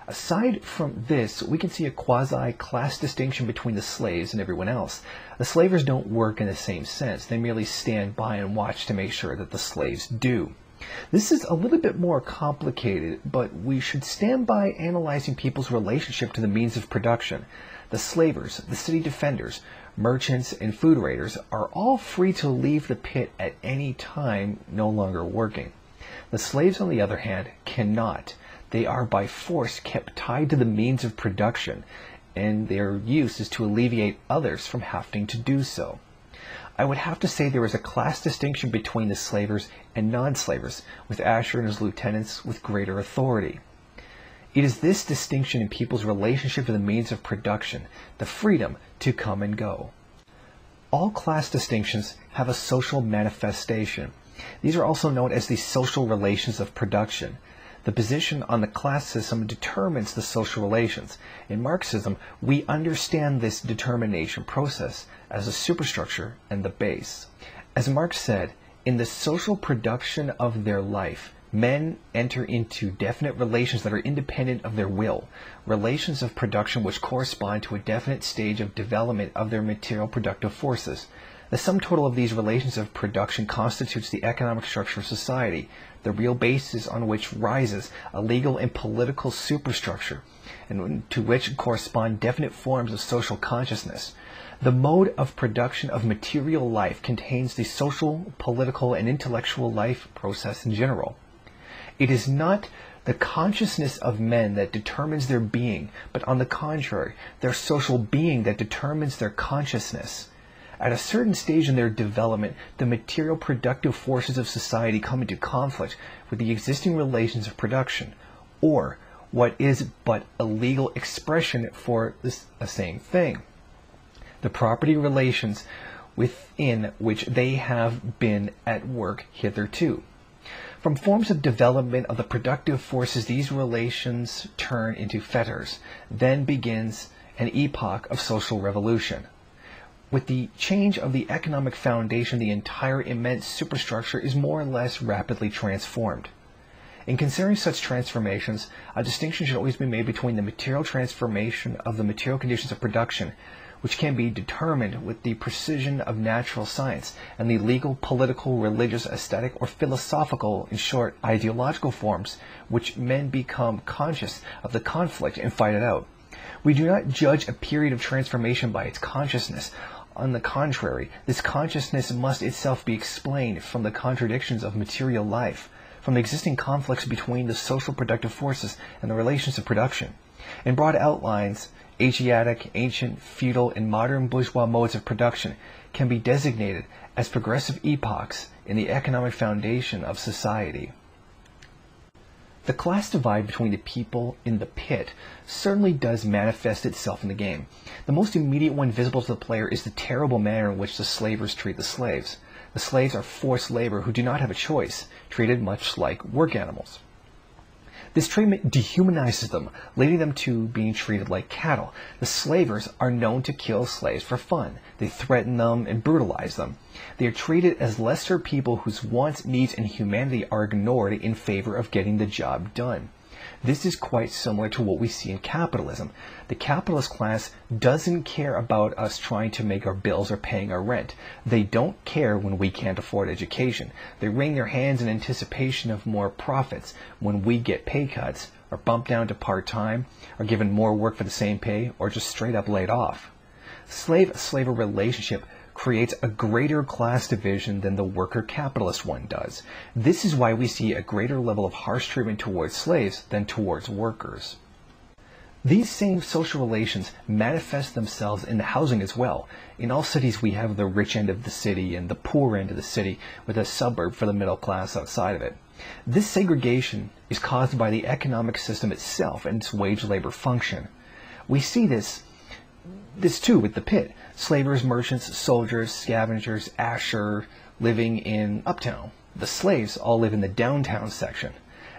Aside from this, we can see a quasi-class distinction between the slaves and everyone else. The slavers don't work in the same sense. They merely stand by and watch to make sure that the slaves do. This is a little bit more complicated, but we should stand by analyzing people's relationship to the means of production. The slavers, the city defenders, merchants, and food raiders are all free to leave the pit at any time, no longer working. The slaves, on the other hand, cannot. They are by force kept tied to the means of production, and their use is to alleviate others from having to do so. I would have to say there is a class distinction between the slavers and non-slavers, with Asher and his lieutenants with greater authority. It is this distinction in people's relationship to the means of production, the freedom to come and go. All class distinctions have a social manifestation. These are also known as the social relations of production. The position on the class system determines the social relations. In Marxism, we understand this determination process as a superstructure and the base. As Marx said, in the social production of their life, men enter into definite relations that are independent of their will, relations of production which correspond to a definite stage of development of their material productive forces. The sum total of these relations of production constitutes the economic structure of society, the real basis on which rises a legal and political superstructure, and to which correspond definite forms of social consciousness. The mode of production of material life contains the social, political, and intellectual life process in general. It is not the consciousness of men that determines their being, but on the contrary, their social being that determines their consciousness. At a certain stage in their development, the material productive forces of society come into conflict with the existing relations of production, or what is but a legal expression for the same thing, the property relations within which they have been at work hitherto. From forms of development of the productive forces, these relations turn into fetters. Then begins an epoch of social revolution. With the change of the economic foundation, the entire immense superstructure is more or less rapidly transformed. In considering such transformations, a distinction should always be made between the material transformation of the material conditions of production, which can be determined with the precision of natural science and the legal, political, religious, aesthetic, or philosophical, in short, ideological forms, which men become conscious of the conflict and fight it out. We do not judge a period of transformation by its consciousness. On the contrary, this consciousness must itself be explained from the contradictions of material life, from the existing conflicts between the social productive forces and the relations of production. In broad outlines, Asiatic, ancient, feudal, and modern bourgeois modes of production can be designated as progressive epochs in the economic foundation of society. The class divide between the people in the pit certainly does manifest itself in the game. The most immediate one visible to the player is the terrible manner in which the slavers treat the slaves. The slaves are forced labor who do not have a choice, treated much like work animals. This treatment dehumanizes them, leading them to being treated like cattle. The slavers are known to kill slaves for fun. They threaten them and brutalize them. They are treated as lesser people whose wants, needs, and humanity are ignored in favor of getting the job done. This is quite similar to what we see in capitalism. The capitalist class doesn't care about us trying to make our bills or paying our rent. They don't care when we can't afford education. They wring their hands in anticipation of more profits when we get pay cuts, are bumped down to part-time, are given more work for the same pay, or just straight up laid off. Slave-slaver relationship creates a greater class division than the worker-capitalist one does. This is why we see a greater level of harsh treatment towards slaves than towards workers. These same social relations manifest themselves in the housing as well. In all cities we have the rich end of the city and the poor end of the city, with a suburb for the middle class outside of it. This segregation is caused by the economic system itself and its wage labor function. We see this too with the pit. Slavers, merchants, soldiers, scavengers, asher living in uptown. The slaves all live in the downtown section.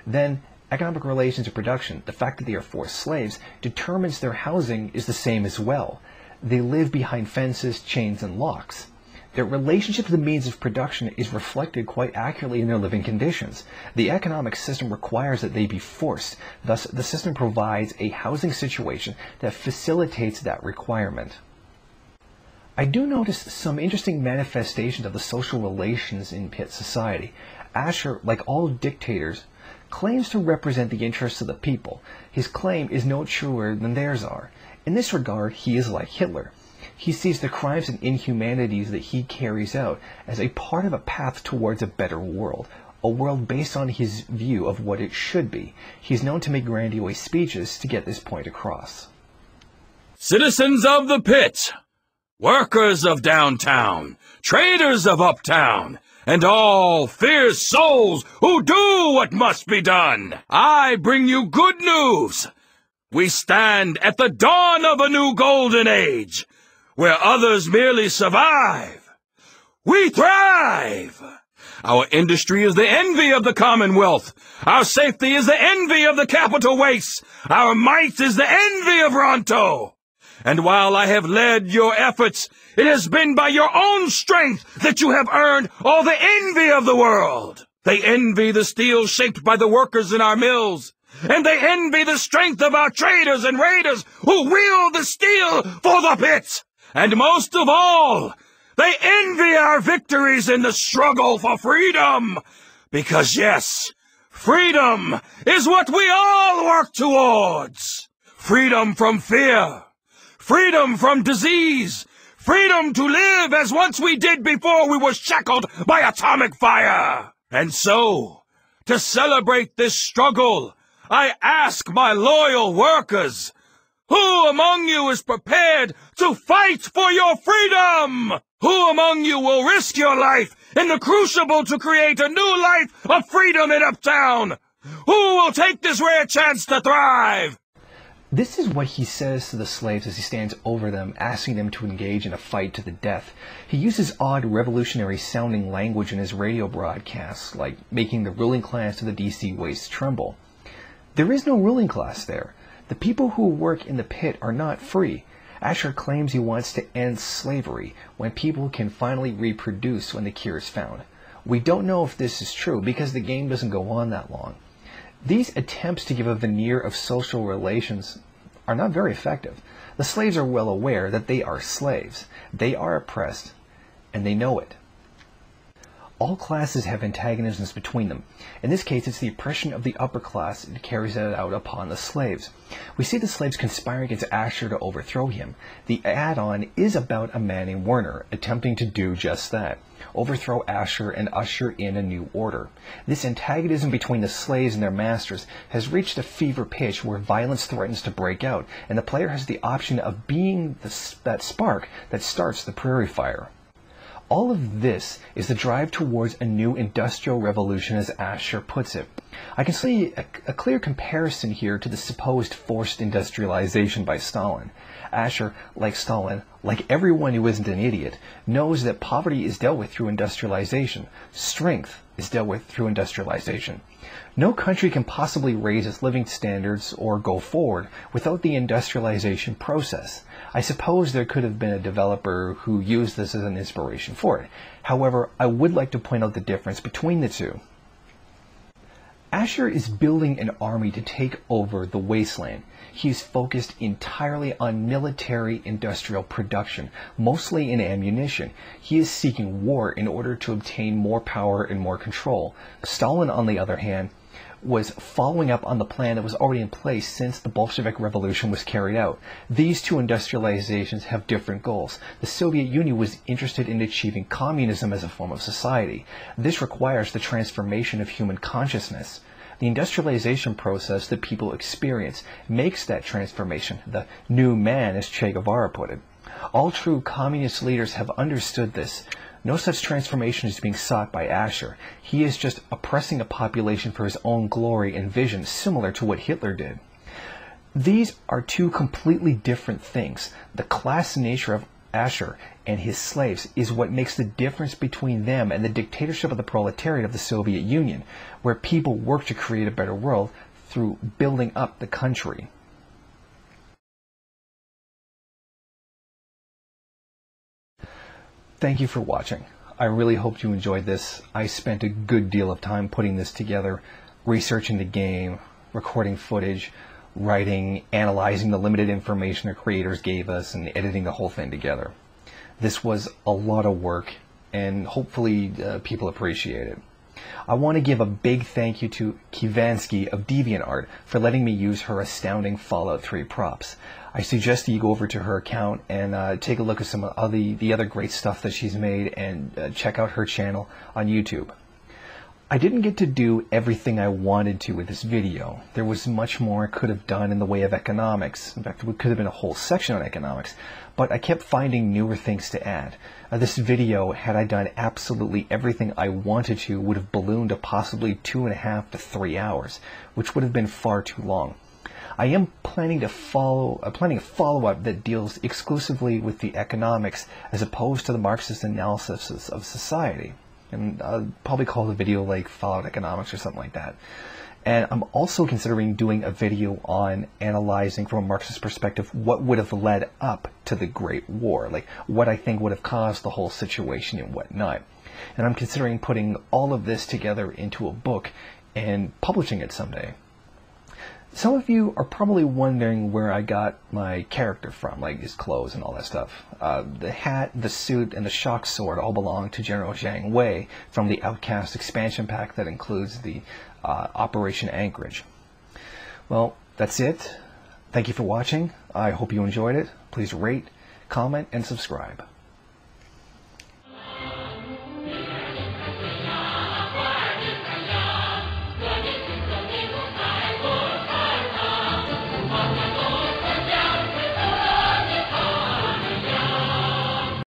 Then economic relations of production, the fact that they are forced slaves, determines their housing is the same as well. They live behind fences, chains, and locks. Their relationship to the means of production is reflected quite accurately in their living conditions. The economic system requires that they be forced. Thus, the system provides a housing situation that facilitates that requirement. I do notice some interesting manifestations of the social relations in pit society. Asher, like all dictators, claims to represent the interests of the people. His claim is no truer than theirs are. In this regard, he is like Hitler. He sees the crimes and inhumanities that he carries out as a part of a path towards a better world, a world based on his view of what it should be. He is known to make grandiose speeches to get this point across. Citizens of the pit, workers of downtown, traders of uptown, and all fierce souls who do what must be done, I bring you good news. We stand at the dawn of a new golden age, where others merely survive. We thrive! Our industry is the envy of the Commonwealth. Our safety is the envy of the capital wastes. Our might is the envy of Ronto. And while I have led your efforts, it has been by your own strength that you have earned all the envy of the world. They envy the steel shaped by the workers in our mills, and they envy the strength of our traders and raiders who wield the steel for the pit. And most of all, they envy our victories in the struggle for freedom. Because yes, freedom is what we all work towards. Freedom from fear. Freedom from disease. Freedom to live as once we did before we were shackled by atomic fire. And so, to celebrate this struggle, I ask my loyal workers, who among you is prepared to fight for your freedom? Who among you will risk your life in the crucible to create a new life of freedom in Uptown? Who will take this rare chance to thrive? This is what he says to the slaves as he stands over them, asking them to engage in a fight to the death. He uses odd revolutionary-sounding language in his radio broadcasts, like making the ruling class of the DC wastes tremble. There is no ruling class there. The people who work in the pit are not free. Asher claims he wants to end slavery when people can finally reproduce when the cure is found. We don't know if this is true because the game doesn't go on that long. These attempts to give a veneer of social relations are not very effective. The slaves are well aware that they are slaves. They are oppressed, and they know it. All classes have antagonisms between them. In this case, it's the oppression of the upper class that carries it out upon the slaves. We see the slaves conspiring against Asher to overthrow him. The add-on is about a man named Werner attempting to do just that, overthrow Asher and usher in a new order. This antagonism between the slaves and their masters has reached a fever pitch where violence threatens to break out, and the player has the option of being that spark that starts the prairie fire. All of this is the drive towards a new industrial revolution, as Asher puts it. I can see a clear comparison here to the supposed forced industrialization by Stalin. Asher, like Stalin, like everyone who isn't an idiot, knows that poverty is dealt with through industrialization. Strength is dealt with through industrialization. No country can possibly raise its living standards or go forward without the industrialization process. I suppose there could have been a developer who used this as an inspiration for it. However, I would like to point out the difference between the two. Asher is building an army to take over the wasteland. He is focused entirely on military industrial production, mostly in ammunition. He is seeking war in order to obtain more power and more control. Stalin, on the other hand, was following up on the plan that was already in place since the Bolshevik Revolution was carried out. These two industrializations have different goals. The Soviet Union was interested in achieving communism as a form of society. This requires the transformation of human consciousness. The industrialization process that people experience makes that transformation, the new man, as Che Guevara put it. All true communist leaders have understood this. No such transformation is being sought by Asher. He is just oppressing a population for his own glory and vision, similar to what Hitler did. These are two completely different things. The class nature of Asher and his slaves is what makes the difference between them and the dictatorship of the proletariat of the Soviet Union, where people work to create a better world through building up the country. Thank you for watching. I really hope you enjoyed this. I spent a good deal of time putting this together, researching the game, recording footage, writing, analyzing the limited information the creators gave us, and editing the whole thing together. This was a lot of work, and hopefully people appreciate it. I want to give a big thank you to Keevanski of DeviantART for letting me use her astounding Fallout 3 props. I suggest that you go over to her account and take a look at some of the other great stuff that she's made, and check out her channel on YouTube. I didn't get to do everything I wanted to with this video. There was much more I could have done in the way of economics. In fact, it could have been a whole section on economics, but I kept finding newer things to add. This video, had I done absolutely everything I wanted to, would have ballooned to possibly 2.5 to 3 hours, which would have been far too long. I am planning a follow-up that deals exclusively with the economics as opposed to the Marxist analysis of society. And I'll probably call the video like Fallout Economics or something like that. And I'm also considering doing a video on analyzing from a Marxist perspective what would have led up to the Great War, like what I think would have caused the whole situation and whatnot. And I'm considering putting all of this together into a book and publishing it someday. Some of you are probably wondering where I got my character from, like his clothes and all that stuff. The hat, the suit, and the shock sword all belong to General Zhang Wei from the Outcast expansion pack that includes the Operation Anchorage. Well, that's it. Thank you for watching. I hope you enjoyed it. Please rate, comment, and subscribe.